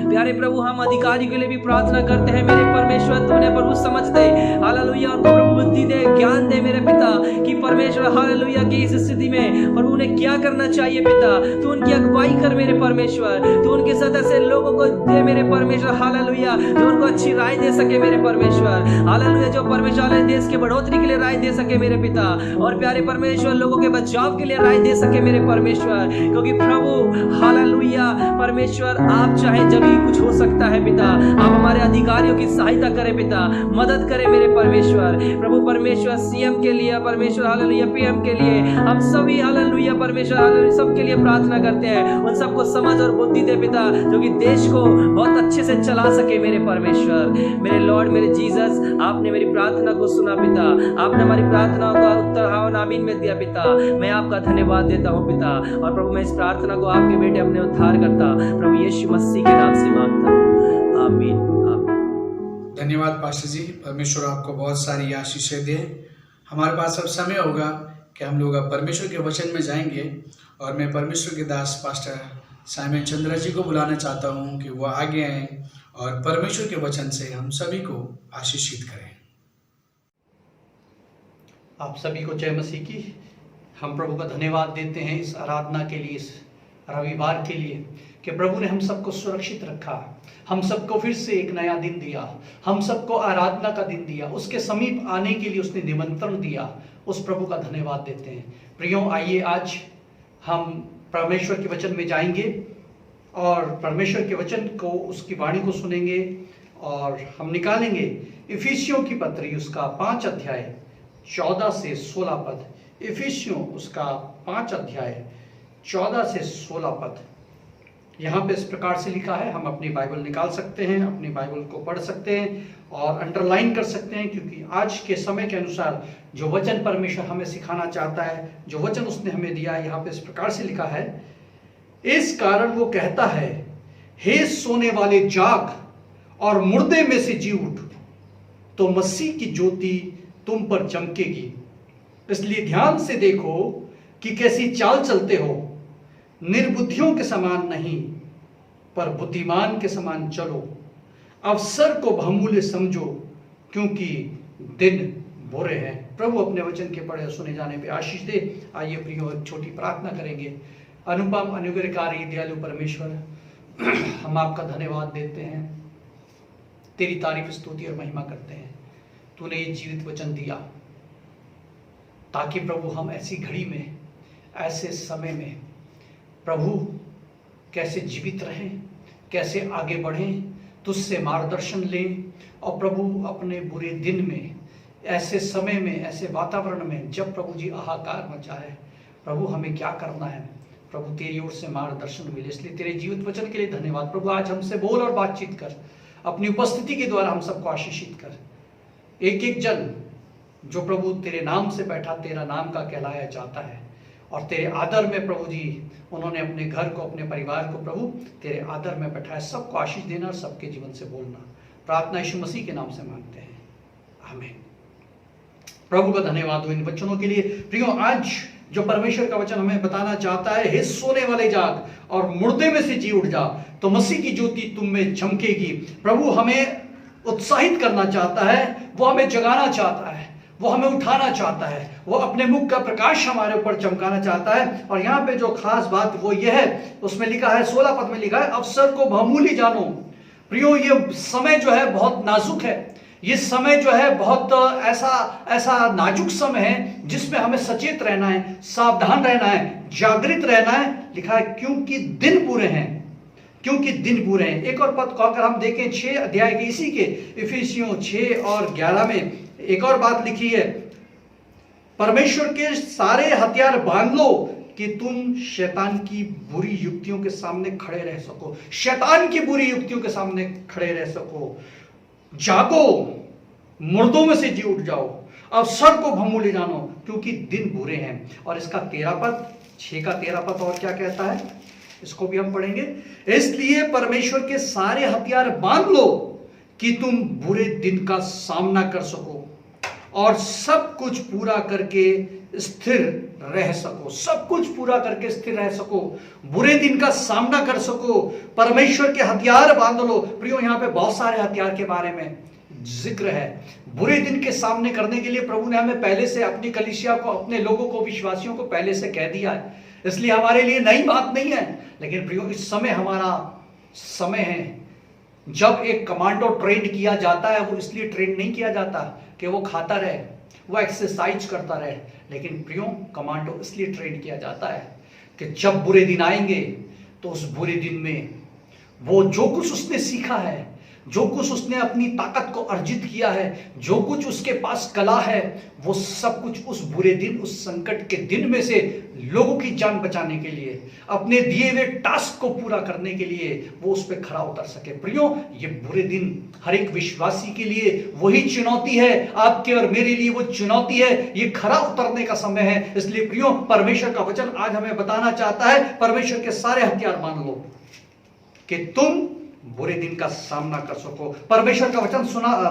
प्यारे प्रभु हम अधिकारी के लिए भी प्रार्थना करते हैं मेरे परमेश्वर, तूने प्रभु समझ दे हालेलुया उनको प्रभु बुद्धि दे, ज्ञान दे मेरे पिता कि परमेश्वर हालेलुया की इस स्थिति में प्रभु उन्हें क्या करना चाहिए पिता, तू उनकी अगुवाई कर मेरे परमेश्वर, तू उनके साथ ऐसे लोगों को दे मेरे परमेश्वर हालेलुया जो उनको अच्छी राय दे सके मेरे परमेश्वर हालेलुया, जो परमेश्वर देश के बढ़ोतरी के लिए राय दे सके मेरे पिता, और प्यारे परमेश्वर लोगों के बचाव के लिए राय दे सके मेरे परमेश्वर, क्योंकि प्रभु हालेलुया परमेश्वर आप चाहे जब कुछ हो सकता है पिता। आप हमारे अधिकारियों की सहायता करें पिता, मदद करें मेरे परमेश्वर। प्रभु परमेश्वर सीएम के लिए परमेश्वर हालेलुया, पीएम के लिए हम सभी हालेलुया परमेश्वर हालेलुया सबके लिए प्रार्थना करते हैं। उन सबको समझ और बुद्धि दे पिता, जो कि देश को बहुत अच्छे से चला सके मेरे परमेश्वर। मेरे लॉर्ड, मेरे जीसस, आपने मेरी प्रार्थना को सुना पिता, आपने हमारी प्रार्थनाओं का उत्तर हां आमीन में दिया पिता। मैं आपका धन्यवाद देता हूं पिता। और प्रभु मैं इस प्रार्थना को आपके बेटे अपने उद्धार करता प्रभु यीशु मसीह के नाम से मांगता हूं, आमीन आमीन। धन्यवाद पास्टर जी, परमेश्वर आपको बहुत सारी आशीषें दे। हमारे पास अब समय होगा कि हम लोग अब परमेश्वर के वचन में जाएंगे, और मैं परमेश्वर के दास पास्टर साइमन चंद्रा जी को बुलाना चाहता हूं कि वो आगे आएं और परमेश्वर के वचन से हम सभी को आशीषित करें। आप सभी को जय मसीह की। हम प्रभु का धन्यवाद देते हैं इस आराधना के लिए, इस रविवार के लिए, कि प्रभु ने हम सबको सुरक्षित रखा, हम सबको फिर से एक नया दिन दिया, हम सबको आराधना का दिन दिया, उसके समीप आने के लिए उसने निमंत्रण दिया। उस प्रभु का धन्यवाद देते हैं। प्रियो, आइए आज हम परमेश्वर के वचन में जाएंगे और परमेश्वर के वचन को, उसकी वाणी को सुनेंगे, और हम निकालेंगे इफिसियों की पत्री उसका 5 अध्याय 14 से 16 पद। इफिसियों उसका 5 अध्याय 14 से 16 पद। यहाँ पे इस प्रकार से लिखा है। हम अपनी बाइबल निकाल सकते हैं, अपनी बाइबल को पढ़ सकते हैं और अंडरलाइन कर सकते हैं, क्योंकि आज के समय के अनुसार जो वचन परमेश्वर हमें सिखाना चाहता है, जो वचन उसने हमें दिया है, यहाँ पे इस प्रकार से लिखा है। इस कारण वो कहता है, हे सोने वाले जाग और मुर्दे में से जी उठ, तो मसीह की ज्योति तुम पर चमकेगी। इसलिए ध्यान से देखो कि कैसी चाल चलते हो, निर्बुद्धियों के समान नहीं पर बुद्धिमान के समान चलो। अवसर को बहुमूल्य समझो, क्योंकि दिन बुरे हैं। प्रभु अपने वचन के पढ़े सुने जाने पे आशीष दे। आइए प्रियो, एक छोटी प्रार्थना करेंगे। अनुपम अनुग्रहकारी दयालु परमेश्वर, हम आपका धन्यवाद देते हैं, तेरी तारीफ स्तुति और महिमा करते हैं। तूने ये जीवित वचन दिया ताकि प्रभु हम ऐसी घड़ी में, ऐसे समय में प्रभु कैसे जीवित रहें, कैसे आगे बढ़ें, तुझसे मार्गदर्शन लें। और प्रभु अपने बुरे दिन में, ऐसे समय में, ऐसे वातावरण में जब प्रभु जी हाहाकार मचा है, प्रभु हमें क्या करना है, प्रभु तेरी ओर से मार्गदर्शन मिले। इसलिए तेरे जीवित वचन के लिए धन्यवाद। प्रभु आज हमसे बोल और बातचीत कर, अपनी उपस्थिति के द्वारा हम सबको आशीषित कर। एक एक जन जो प्रभु तेरे नाम से बैठा, तेरा नाम का कहलाया जाता है, और तेरे आदर में प्रभु जी उन्होंने अपने घर को, अपने परिवार को प्रभु तेरे आदर में बैठाया, सबको आशीष देना और सबके जीवन से बोलना। प्रार्थना यीशु मसीह के नाम से मांगते हैं, आमीन। प्रभु का धन्यवाद हो इन वचनों के लिए। प्रियो, आज जो परमेश्वर का वचन हमें बताना चाहता है, हे सोने वाले जाग और मुर्दे में से जी उठ जा, तो मसीह की ज्योति तुम में चमकेगी। प्रभु हमें उत्साहित करना चाहता है, वो हमें जगाना चाहता है, वो हमें उठाना चाहता है, वो अपने मुख का प्रकाश हमारे ऊपर चमकाना चाहता है। और यहाँ पे जो खास बात वो ये है, उसमें लिखा है, 16 पद में लिखा है, अवसर को बहुमूल्य जानो। प्रियो, ये समय जो है बहुत नाजुक है, ये समय जो है बहुत ऐसा नाजुक समय है जिसमें हमें सचेत रहना है, सावधान रहना है, जागृत रहना है। लिखा है क्योंकि दिन बुरे हैं, क्योंकि दिन बुरे हैं। एक और पद को अगर हम देखें 6 अध्याय के इसी के इफिसियों 6 और 11 में एक और बात लिखी है, परमेश्वर के सारे हथियार बांध लो कि तुम शैतान की बुरी युक्तियों के सामने खड़े रह सको। शैतान की बुरी युक्तियों के सामने खड़े रह सको। जागो, मुर्दों में से जी उठ जाओ, अवसर को बहुमूल्य जानो, क्योंकि दिन बुरे हैं। और इसका 13 पद, 6 का 13 पद और क्या कहता है, इसको भी हम पढ़ेंगे। इसलिए परमेश्वर के सारे हथियार बांध लो कि तुम बुरे दिन का सामना कर सको और सब कुछ पूरा करके स्थिर रह सको। सब कुछ पूरा करके स्थिर रह सको, बुरे दिन का सामना कर सको। परमेश्वर के हथियार बांध लो। प्रियो, यहाँ पे बहुत सारे हथियार के बारे में जिक्र है। बुरे दिन के सामने करने के लिए प्रभु ने हमें पहले से अपनी कलीसिया को, अपने लोगों को, विश्वासियों को पहले से कह दिया है, इसलिए हमारे लिए नई बात नहीं है। लेकिन प्रियो, इस समय हमारा समय है जब एक कमांडो ट्रेन किया जाता है। वो इसलिए ट्रेन नहीं किया जाता कि वो खाता रहे, वो एक्सरसाइज करता रहे, लेकिन प्रियो, कमांडो इसलिए ट्रेन किया जाता है कि जब बुरे दिन आएंगे तो उस बुरे दिन में वो जो कुछ उसने सीखा है, जो कुछ उसने अपनी ताकत को अर्जित किया है, जो कुछ उसके पास कला है, वो सब कुछ उस बुरे दिन, उस संकट के दिन में से लोगों की जान बचाने के लिए, अपने दिए हुए टास्क को पूरा करने के लिए वो उस पर खरा उतर सके। प्रियो, ये बुरे दिन हर एक विश्वासी के लिए वही चुनौती है, आपके और मेरे लिए वो चुनौती है, ये खरा उतरने का समय है। इसलिए प्रियो, परमेश्वर का वचन आज हमें बताना चाहता है, परमेश्वर के सारे हथियार मान लो कि तुम बुरे दिन का सामना कर सको। परमेश्वर का वचन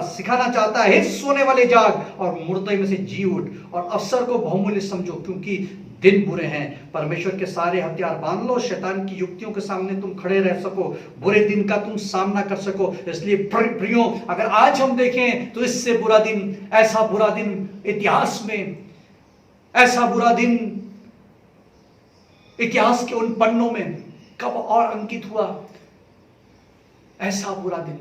सिखाना चाहता है, सोने वाले जाग और मुर्दे में से जी उठ और अवसर को बहुमूल्य समझो, क्योंकि दिन बुरे हैं। परमेश्वर के सारे हथियार बांध लो, शैतान की युक्तियों के सामने तुम खड़े रह सको, बुरे दिन का तुम सामना कर सको। इसलिए प्रियो, अगर आज हम देखें तो इससे बुरा दिन, ऐसा बुरा दिन इतिहास में, ऐसा बुरा दिन इतिहास के उन पन्नों में कब और अंकित हुआ? ऐसा बुरा दिन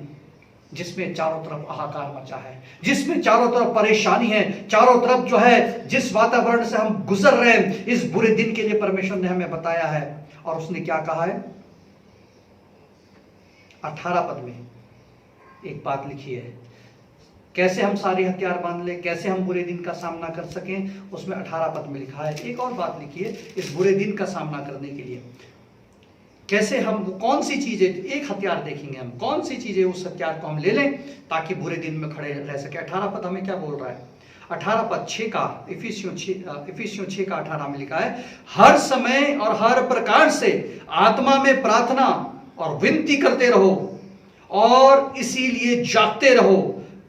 जिसमें चारों तरफ हाहाकार मचा है, जिसमें चारों तरफ परेशानी है, चारों तरफ जो है जिस वातावरण से हम गुजर रहे हैं, इस बुरे दिन के लिए परमेश्वर ने हमें बताया है। और उसने क्या कहा है? 18 पद में एक बात लिखी है, कैसे हम सारे हथियार बांध ले, कैसे हम बुरे दिन का सामना कर सकें। उसमें 18 पद में लिखा है, एक और बात लिखी है इस बुरे दिन का सामना करने के लिए, कैसे हम, कौन सी चीजें, एक हथियार देखेंगे हम, कौन सी चीजें उस हथियार को हम ले लें ताकि बुरे दिन में खड़े रह सके। 18 पद हमें क्या बोल रहा है? 18 पद 6 का, इफिसियों 6 का 18 में लिखा है, हर समय और हर प्रकार से आत्मा में प्रार्थना और विनती करते रहो और इसीलिए जागते रहो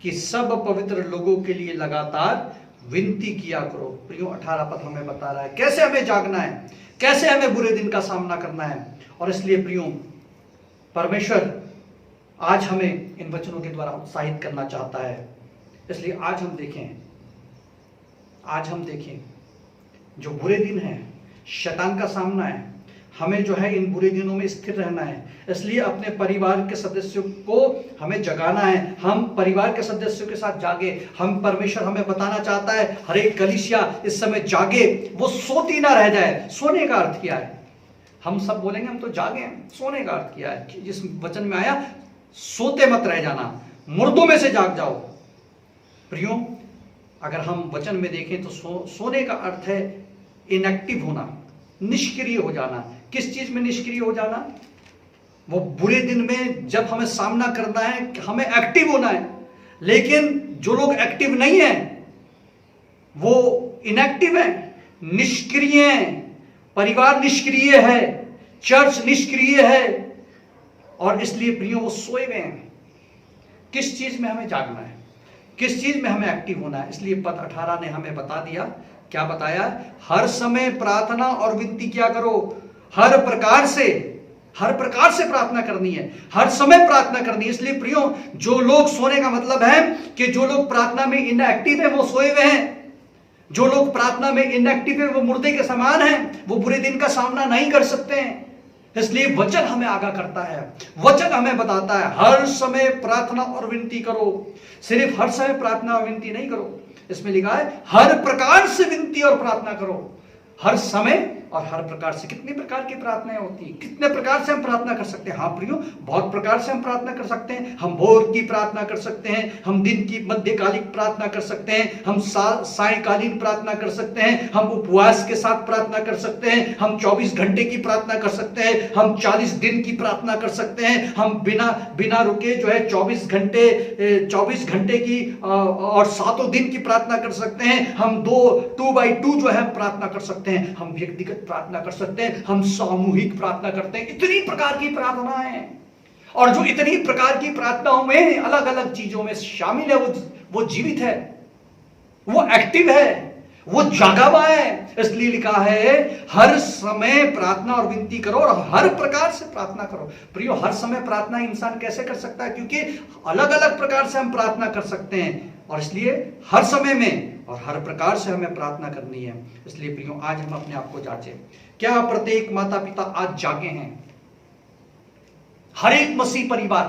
कि सब पवित्र लोगों के लिए लगातार विनती किया करो। प्रियो, 18 पद हमें बता रहा है कैसे हमें जागना है, कैसे हमें बुरे दिन का सामना करना है। और इसलिए प्रियो, परमेश्वर आज हमें इन वचनों के द्वारा उत्साहित करना चाहता है। इसलिए आज हम देखें जो बुरे दिन है, शैतान का सामना है, हमें जो है इन बुरे दिनों में स्थिर रहना है। इसलिए अपने परिवार के सदस्यों को हमें जगाना है, हम परिवार के सदस्यों के साथ जागे। हम, परमेश्वर हमें बताना चाहता है हर एक कलीसिया इस समय जागे, वो सोती ना रह जाए। सोने का अर्थ क्या है? हम सब बोलेंगे हम तो जागे हैं, सोने का अर्थ क्या है? जिस वचन में आया, सोते मत रह जाना, मुर्दों में से जाग जाओ। प्रियो, अगर हम वचन में देखें तो सोने का अर्थ है इनएक्टिव होना, निष्क्रिय हो जाना। किस चीज में निष्क्रिय हो जाना? वो बुरे दिन में जब हमें सामना करना है, हमें एक्टिव होना है। लेकिन जो लोग एक्टिव नहीं है वो इनएक्टिव है, निष्क्रिय है, परिवार निष्क्रिय है, चर्च निष्क्रिय है, और इसलिए प्रियो वो सोए हुए हैं। किस चीज में हमें जागना है, किस चीज में हमें एक्टिव होना है? इसलिए पद 18 ने हमें बता दिया, क्या बताया? हर समय प्रार्थना और विनती क्या करो, हर प्रकार से प्रार्थना करनी है, हर समय प्रार्थना करनी है। इसलिए प्रियो, जो लोग, सोने का मतलब है कि जो लोग प्रार्थना में इनएक्टिव है वो सोए हुए हैं। जो लोग प्रार्थना में इनएक्टिव है वो मुर्दे के समान हैं, वो बुरे दिन का सामना नहीं कर सकते हैं। इसलिए वचन हमें आगाह करता है, वचन हमें बताता है हर समय प्रार्थना और विनती करो। सिर्फ हर समय प्रार्थना और विनती नहीं करो, इसमें लिखा है हर प्रकार से विनती और प्रार्थना करो। हर समय और हर प्रकार से। कितने प्रकार की प्रार्थनाएं होती हैं, कितने प्रकार से हम प्रार्थना कर सकते हैं? हाँ प्रियो, बहुत प्रकार से हम प्रार्थना कर सकते हैं। हम भोर की प्रार्थना कर सकते हैं, हम दिन की मध्यकालिक प्रार्थना कर सकते हैं, हम सायकालीन प्रार्थना कर सकते हैं, हम उपवास के साथ प्रार्थना कर सकते हैं, हम 24 घंटे की प्रार्थना कर सकते हैं, हम 40 दिन की प्रार्थना कर सकते हैं, हम बिना रुके जो है 24 घंटे की और 7 दिन की प्रार्थना कर सकते हैं। हम 2x2 जो है प्रार्थना कर सकते हैं, हम व्यक्तिगत प्रार्थना कर सकते हैं, हम सामूहिक प्रार्थना करते हैं। इतनी प्रकार की प्रार्थना है, और जो इतनी प्रकार की प्रार्थनाओं में अलग अलग चीजों में शामिल है, वो जीवित है, वो एक्टिव है, वो जागा हुआ है। इसलिए लिखा है हर समय प्रार्थना और विनती करो और हर प्रकार से प्रार्थना करो। प्रियो, हर समय प्रार्थना इंसान कैसे कर सकता है? क्योंकि अलग अलग प्रकार से हम प्रार्थना कर सकते हैं, और इसलिए हर समय में और हर प्रकार से हमें प्रार्थना करनी है। इसलिए प्रियो, आज हम अपने आप को जांचें, क्या प्रत्येक माता पिता आज जागे हैं? हर एक मसीह परिवार,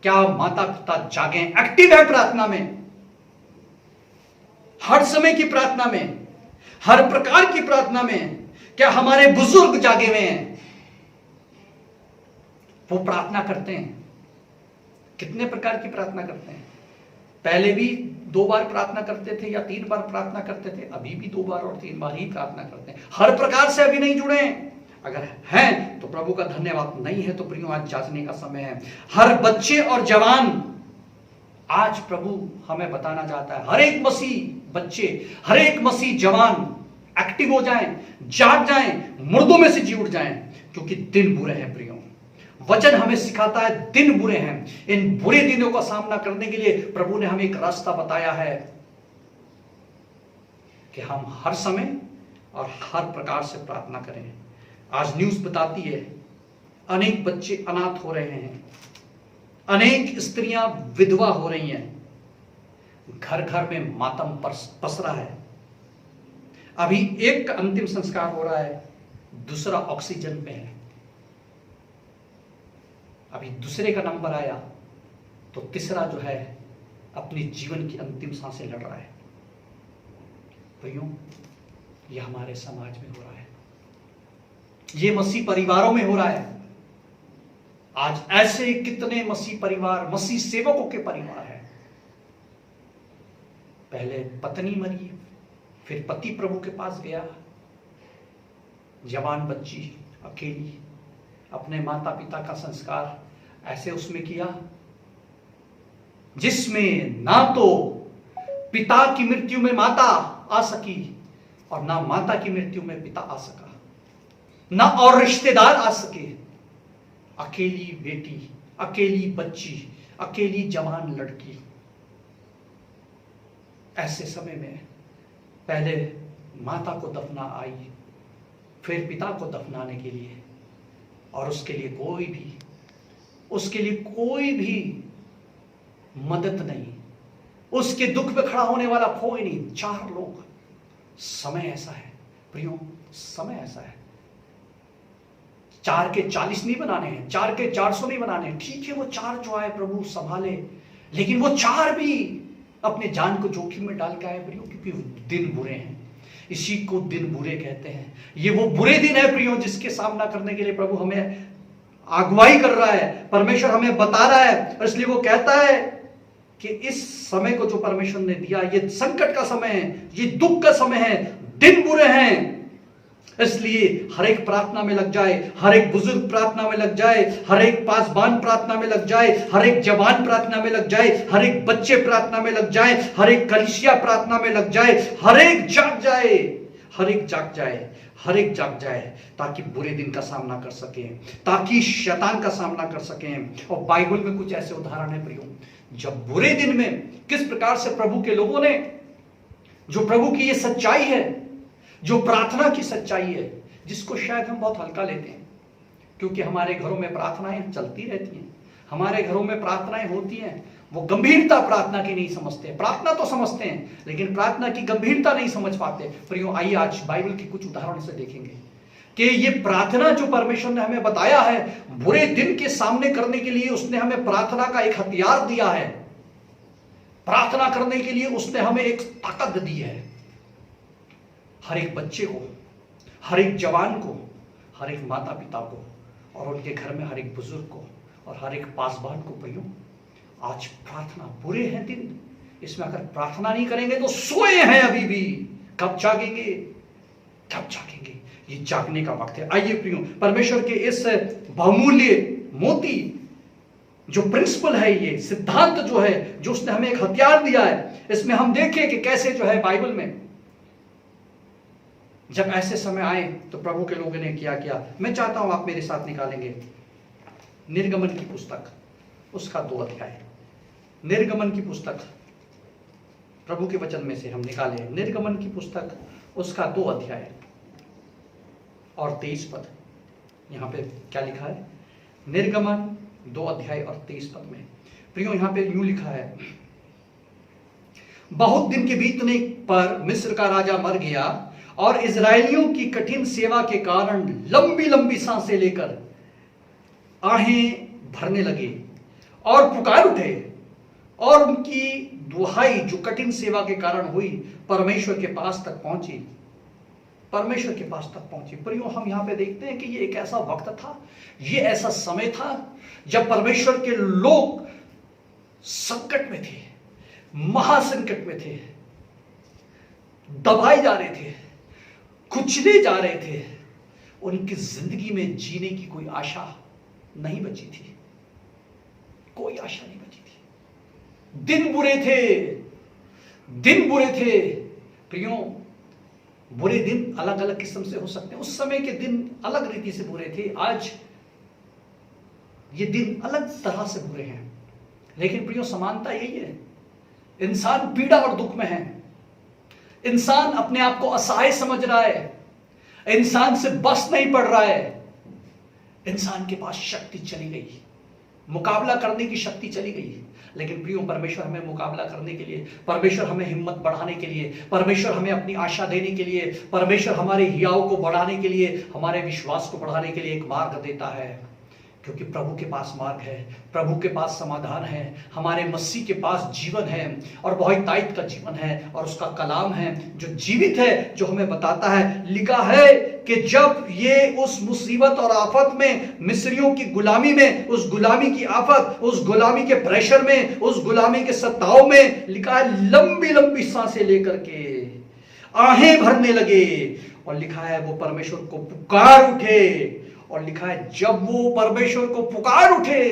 क्या माता पिता जागे हैं, एक्टिव है प्रार्थना में, हर समय की प्रार्थना में, हर प्रकार की प्रार्थना में? क्या हमारे बुजुर्ग जागे हुए हैं? वो प्रार्थना करते हैं। कितने प्रकार की प्रार्थना करते हैं? पहले भी 2 बार प्रार्थना करते थे या 3 बार प्रार्थना करते थे, अभी भी 2 बार और 3 बार ही प्रार्थना करते हैं। हर प्रकार से अभी नहीं जुड़े हैं। अगर हैं तो प्रभु का धन्यवाद, नहीं है तो प्रियो आज जांचने का समय है। हर बच्चे और जवान, आज प्रभु हमें बताना चाहता है, हर एक मसीह बच्चे, हर एक मसीह जवान एक्टिव हो जाएं, जाग जाएं, मुर्दों में से जी उठ जाएं, क्योंकि दिन बुरे हैं प्रियो। वचन हमें सिखाता है दिन बुरे हैं। इन बुरे दिनों का सामना करने के लिए प्रभु ने हमें एक रास्ता बताया है कि हम हर समय और हर प्रकार से प्रार्थना करें। आज न्यूज बताती है अनेक बच्चे अनाथ हो रहे हैं, अनेक स्त्रियां विधवा हो रही हैं, घर घर में मातम पसरा है। अभी एक का अंतिम संस्कार हो रहा है, दूसरा ऑक्सीजन पे है। अभी दूसरे का नंबर आया तो तीसरा जो है अपनी जीवन की अंतिम सांसें लड़ रहा है। भाइयों, यह हमारे समाज में हो रहा है, ये मसीह परिवारों में हो रहा है। आज ऐसे कितने मसीह परिवार, मसीह सेवकों के परिवार हैं। पहले पत्नी मरी, फिर पति प्रभु के पास गया, जवान बच्ची अकेली अपने माता पिता का संस्कार ऐसे उसमें किया जिसमें ना तो पिता की मृत्यु में माता आ सकी और ना माता की मृत्यु में पिता आ सका, ना और रिश्तेदार आ सके। अकेली बेटी, अकेली बच्ची, अकेली जवान लड़की। ऐसे समय में पहले माता को दफना आई, फिर पिता को दफनाने के लिए, और उसके लिए कोई भी मदद नहीं, उसके दुख पे खड़ा होने वाला कोई नहीं। 4 लोग। समय ऐसा है प्रियो, समय ऐसा है। 4 के 40 नहीं बनाने हैं, 4 के 400 नहीं बनाने हैं। ठीक है, वो 4 जो आए प्रभु संभाले, लेकिन वो 4 भी अपने जान को जोखिम में डाल के आए प्रियो, क्योंकि दिन बुरे हैं। इसी को दिन बुरे कहते हैं। ये वो बुरे दिन है प्रियो जिसके सामना करने के लिए प्रभु हमें अगुवाई कर रहा है, परमेश्वर हमें बता रहा है। और इसलिए वो कहता है कि इस समय को जो परमेश्वर ने दिया, ये संकट का समय है, ये दुख का समय है, दिन बुरे हैं। इसलिए हर एक प्रार्थना में लग जाए, हर एक बुजुर्ग प्रार्थना में लग जाए, हर एक पासबान प्रार्थना में लग जाए, हर एक जवान प्रार्थना में लग जाए, हर एक बच्चे प्रार्थना में लग जाए, हर एक कलीसिया प्रार्थना में लग जाए, हर एक जाग जाए, हर एक जाग जाए, हर एक जाग जाए, ताकि बुरे दिन का सामना कर सके, ताकि शैतान का सामना कर सकें। और बाइबल में कुछ ऐसे उदाहरण है प्रियो, जब बुरे दिन में किस प्रकार से प्रभु के लोगों ने, जो प्रभु की ये सच्चाई है, जो प्रार्थना की सच्चाई है, जिसको शायद हम बहुत हल्का लेते हैं, क्योंकि हमारे घरों में प्रार्थनाएं चलती रहती हैं, हमारे घरों में प्रार्थनाएं होती हैं, वो गंभीरता प्रार्थना की नहीं समझते। प्रार्थना तो समझते हैं, लेकिन प्रार्थना की गंभीरता नहीं समझ पाते। प्रियो, आइए आज बाइबल के कुछ उदाहरण से देखेंगे कि ये प्रार्थना जो परमेश्वर ने हमें बताया है, बुरे दिन के सामने करने के लिए उसने हमें प्रार्थना का एक हथियार दिया है। प्रार्थना करने के लिए उसने हमें एक ताकत दी है। हर एक बच्चे को, हर एक जवान को, हर एक माता पिता को, और उनके घर में हर एक बुजुर्ग को, और हर एक पासबान को प्रियो, आज प्रार्थना, बुरे हैं दिन, इसमें अगर प्रार्थना नहीं करेंगे तो सोए हैं अभी भी। कब जागेंगे? कब जागेंगे? ये जागने का वक्त है। आइए प्रियो, परमेश्वर के इस बहुमूल्य मोती जो प्रिंसिपल है, ये सिद्धांत जो है, जो उसने हमें एक हथियार दिया है, इसमें हम देखें कि कैसे जो है बाइबल में जब ऐसे समय आए तो प्रभु के लोगों ने क्या किया। मैं चाहता हूं आप मेरे साथ निकालेंगे निर्गमन की पुस्तक, उसका 2 अध्याय। निर्गमन की पुस्तक, प्रभु के वचन में से हम निकाले निर्गमन की पुस्तक, उसका 2 अध्याय और 23 पद। यहां पे क्या लिखा है? निर्गमन 2 अध्याय और 23 पद में प्रियो यहां पे यूं लिखा है, बहुत दिन के बीतने पर मिस्र का राजा मर गया और इजरायलियों की कठिन सेवा के कारण लंबी लंबी सांसें लेकर आहें भरने लगे और पुकार उठे, और उनकी दुहाई जो कठिन सेवा के कारण हुई परमेश्वर के पास तक पहुंची। परमेश्वर के पास तक पहुंची। प्रियो, हम यहाँ पे देखते हैं कि ये एक ऐसा वक्त था, ये ऐसा समय था जब परमेश्वर के लोग संकट में थे, महासंकट में थे, दबाए जा रहे थे, कुचले जा रहे थे। उनकी जिंदगी में जीने की कोई आशा नहीं बची थी, कोई आशा नहीं बची थी। दिन बुरे थे, दिन बुरे थे। प्रियो, बुरे दिन अलग अलग किस्म से हो सकते हैं। उस समय के दिन अलग रीति से बुरे थे, आज ये दिन अलग तरह से बुरे हैं। लेकिन प्रियो, समानता यही है, इंसान पीड़ा और दुख में है, इंसान अपने आप को असहाय समझ रहा है, इंसान से बस नहीं पड़ रहा है, इंसान के पास शक्ति चली गई, मुकाबला करने की शक्ति चली गई। लेकिन प्रियो, परमेश्वर हमें मुकाबला करने के लिए, परमेश्वर हमें हिम्मत बढ़ाने के लिए, परमेश्वर हमें अपनी आशा देने के लिए, परमेश्वर हमारे हियाव को बढ़ाने के लिए, हमारे विश्वास को बढ़ाने के लिए एक मार्ग देता है। क्योंकि प्रभु के पास मार्ग है, प्रभु के पास समाधान है, हमारे मसीह के पास जीवन है और बहुतायत का जीवन है, और उसका कलाम है जो जीवित है, जो हमें बताता है। लिखा है कि जब ये उस मुसीबत और आफत में, मिस्रियों की गुलामी में, उस गुलामी की आफत, उस गुलामी के प्रेशर में, उस गुलामी के सताव में, लिखा है लंबी लंबी सांसें लेकर के आहें भरने लगे। और लिखा है वो परमेश्वर को पुकार उठे। और लिखा है जब वो परमेश्वर को पुकार उठे,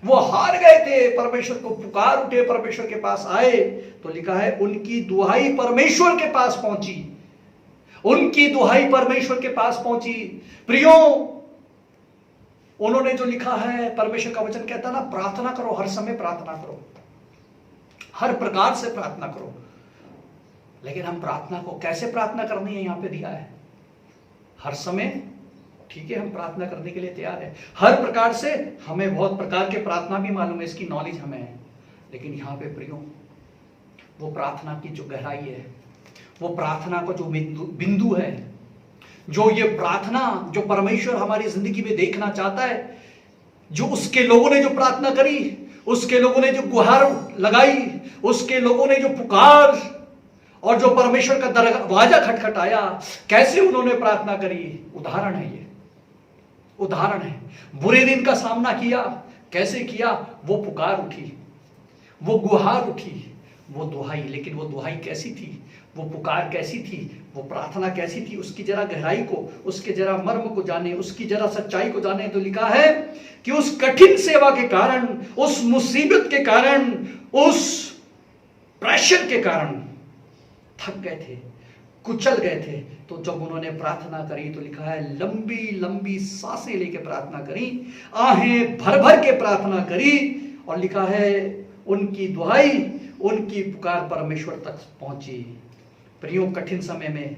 वो हार गए थे, परमेश्वर को पुकार उठे, परमेश्वर के पास आए, तो लिखा है उनकी दुहाई परमेश्वर के पास पहुंची, उनकी दुहाई परमेश्वर के पास पहुंची। प्रियो, उन्होंने जो लिखा है, परमेश्वर का वचन कहता है ना, प्रार्थना करो, हर समय प्रार्थना करो, हर प्रकार से प्रार्थना करो। लेकिन हम प्रार्थना को कैसे प्रार्थना करनी है यहां पे दिया है, हर समय। ठीक है, हम प्रार्थना करने के लिए तैयार है हर प्रकार से, हमें बहुत प्रकार के प्रार्थना भी मालूम है, इसकी नॉलेज हमें है। लेकिन यहाँ पे प्रियो, वो प्रार्थना की जो गहराई है, वो प्रार्थना का जो बिंदु है, जो ये प्रार्थना जो परमेश्वर हमारी जिंदगी में देखना चाहता है, जो उसके लोगों ने जो प्रार्थना करी, उसके लोगों ने जो गुहार लगाई, उसके लोगों ने जो पुकार और जो परमेश्वर का दरवाजा खटखटाया, कैसे उन्होंने प्रार्थना करी, उदाहरण है ये, उदाहरण है। बुरे दिन का सामना किया, कैसे किया, वो पुकार उठी, वो गुहार उठी, वो दुहाई। लेकिन वो दुहाई कैसी थी, वो पुकार कैसी थी, वो प्रार्थना कैसी थी, उसकी जरा गहराई को, उसके जरा मर्म को जाने, उसकी जरा सच्चाई को जाने। तो लिखा है कि उस कठिन सेवा के कारण, उस मुसीबत के कारण, उस प्रेशर के कारण थक गए थे, कुचल गए थे। तो जब उन्होंने प्रार्थना करी, तो लिखा है लंबी लंबी सांसें लेके प्रार्थना करी, आहें भर भर के प्रार्थना करी। और लिखा है उनकी दुहाई, उनकी पुकार परमेश्वर तक पहुंची। प्रियो, कठिन समय में,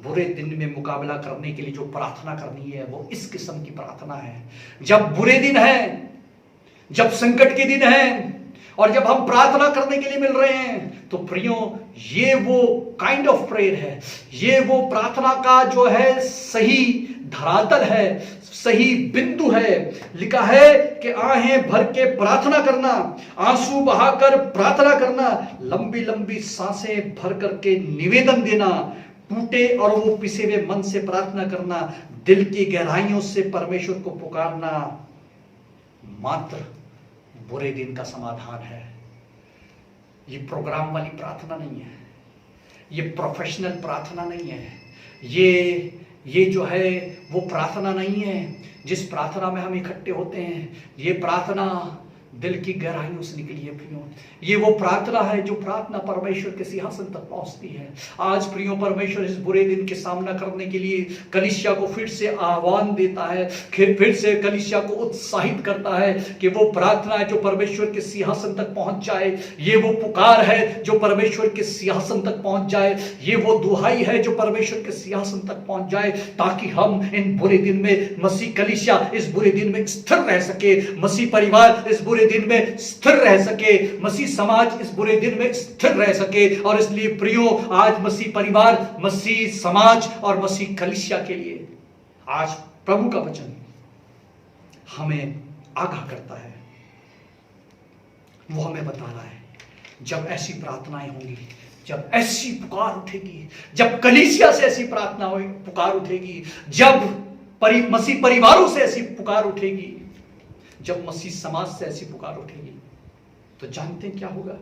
बुरे दिन में मुकाबला करने के लिए जो प्रार्थना करनी है, वो इस किस्म की प्रार्थना है। जब बुरे दिन है, जब संकट के दिन है, और जब हम प्रार्थना करने के लिए मिल रहे हैं, तो प्रियो, ये वो काइंड ऑफ प्रेयर है, ये वो प्रार्थना का जो है सही धरातल है, सही बिंदु है। लिखा है कि आहें भर के प्रार्थना करना, आंसू बहाकर प्रार्थना करना, लंबी लंबी सांसें भर करके निवेदन देना, टूटे और वो पिसे हुए मन से प्रार्थना करना, दिल की गहराइयों से परमेश्वर को पुकारना, मात्र बुरे दिन का समाधान है। ये प्रोग्राम वाली प्रार्थना नहीं है, ये प्रोफेशनल प्रार्थना नहीं है, ये जो है वो प्रार्थना नहीं है जिस प्रार्थना में हम इकट्ठे होते हैं। ये प्रार्थना दिल की गहराइयों से निकली है प्रियो। ये वो प्रार्थना है जो प्रार्थना परमेश्वर के सिंहासन तक पहुंचती है। आज प्रियो, परमेश्वर इस बुरे दिन के सामना करने के लिए कलीसिया को फिर से आह्वान देता है, फिर से कलीसिया को उत्साहित करता है कि वो प्रार्थना है जो परमेश्वर के सिंहासन तक पहुंच जाए, ये वो पुकार है जो परमेश्वर के सिंहासन तक पहुंच जाए, ये वो दुहाई है जो परमेश्वर के सिंहासन तक पहुंच जाए, ताकि हम इन बुरे दिन में, मसीह कलीसिया इस बुरे दिन में स्थिर रह सके, मसीह परिवार इस बुरे दिन में स्थिर रह सके, मसीह समाज इस बुरे दिन में स्थिर रह सके। और इसलिए प्रियो, आज मसीह परिवार, मसीह समाज और मसीह कलीसिया के लिए आज प्रभु का वचन हमें आगाह करता है। वो हमें बता रहा है जब ऐसी प्रार्थनाएं होंगी, जब ऐसी पुकार उठेगी, जब कलीसिया से ऐसी प्रार्थना पुकार उठेगी, जब मसीह परिवारों से ऐसी पुकार उठेगी, जब मसीह समाज से ऐसी पुकार उठेगी, तो जानते हैं क्या होगा?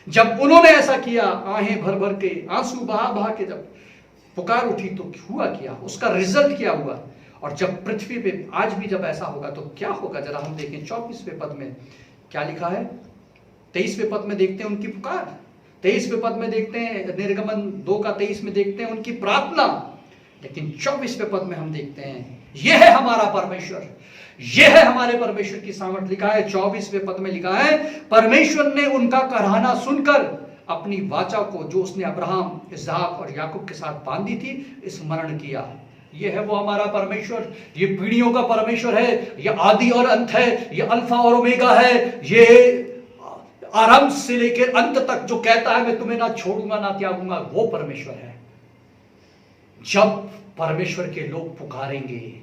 जब उन्होंने ऐसा किया, आहें भर भर के, आंसू बहा बहा के जब पुकार उठी, तो हुआ क्या? उसका रिजल्ट क्या हुआ? और जब पृथ्वी पे आज भी जब ऐसा होगा तो क्या होगा? जरा हम देखें 24वें पद में क्या लिखा है। 23वें पद में देखते हैं उनकी पुकार, 23वें पद में देखते हैं, निर्गमन 2:23 में देखते हैं उनकी प्रार्थना, लेकिन 24वें पद में हम देखते हैं यह है हमारा परमेश्वर, यह है हमारे परमेश्वर की सामर्थ। लिखा है 24वें पद में लिखा है, परमेश्वर ने उनका कराहना सुनकर अपनी वाचा को जो उसने अब्राहम, इसहाक और याकूब के साथ बांधी थी स्मरण किया। यह है वो हमारा परमेश्वर, ये पीढ़ियों का परमेश्वर है, ये आदि और अंत है, ये अल्फा और ओमेगा है, ये आरंभ से लेकर अंत तक जो कहता है मैं तुम्हें ना छोड़ूंगा ना त्यागूंगा, वो परमेश्वर है। जब परमेश्वर के लोग पुकारेंगे,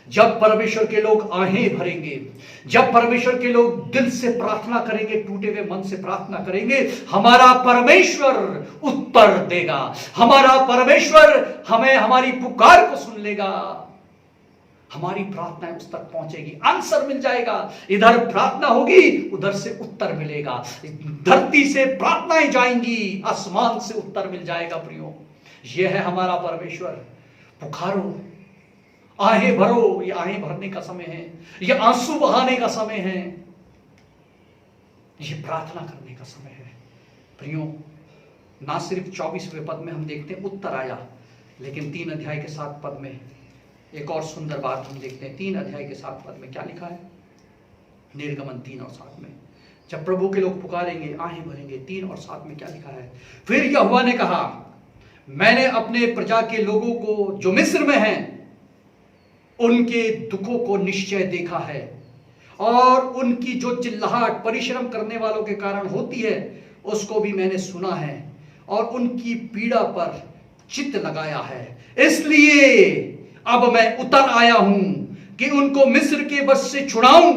जब परमेश्वर के लोग आहें भरेंगे, जब परमेश्वर के लोग दिल से प्रार्थना करेंगे, टूटे हुए मन से प्रार्थना करेंगे, हमारा परमेश्वर उत्तर देगा, हमारा परमेश्वर हमें हमारी पुकार को सुन लेगा, हमारी प्रार्थनाएं उस तक पहुंचेगी, आंसर मिल जाएगा। इधर प्रार्थना होगी, उधर से उत्तर मिलेगा, धरती से प्रार्थनाएं जाएंगी, आसमान से उत्तर मिल जाएगा। प्रियो, यह है हमारा परमेश्वर। पुकारो, आहें भरो, ये आहें भरने का समय है, ये आंसू बहाने का समय है, ये प्रार्थना करने का समय है। प्रियो, ना सिर्फ 24वें पद में हम देखते हैं उत्तर आया, लेकिन 3 अध्याय के 7 पद में एक और सुंदर बात हम देखते हैं। 3 अध्याय के 7 पद में क्या लिखा है? निर्गमन 3 और 7 में जब प्रभु के लोग पुकारेंगे, आहें भरेंगे, 3 और 7 में क्या लिखा है? फिर यहोवा ने कहा, मैंने अपने प्रजा के लोगों को जो मिस्र में हैं उनके दुखों को निश्चय देखा है, और उनकी जो चिल्लाहट परिश्रम करने वालों के कारण होती है उसको भी मैंने सुना है, और उनकी पीड़ा पर चित्त लगाया है। इसलिए अब मैं उतर आया हूं कि उनको मिस्र के बस से छुड़ाऊं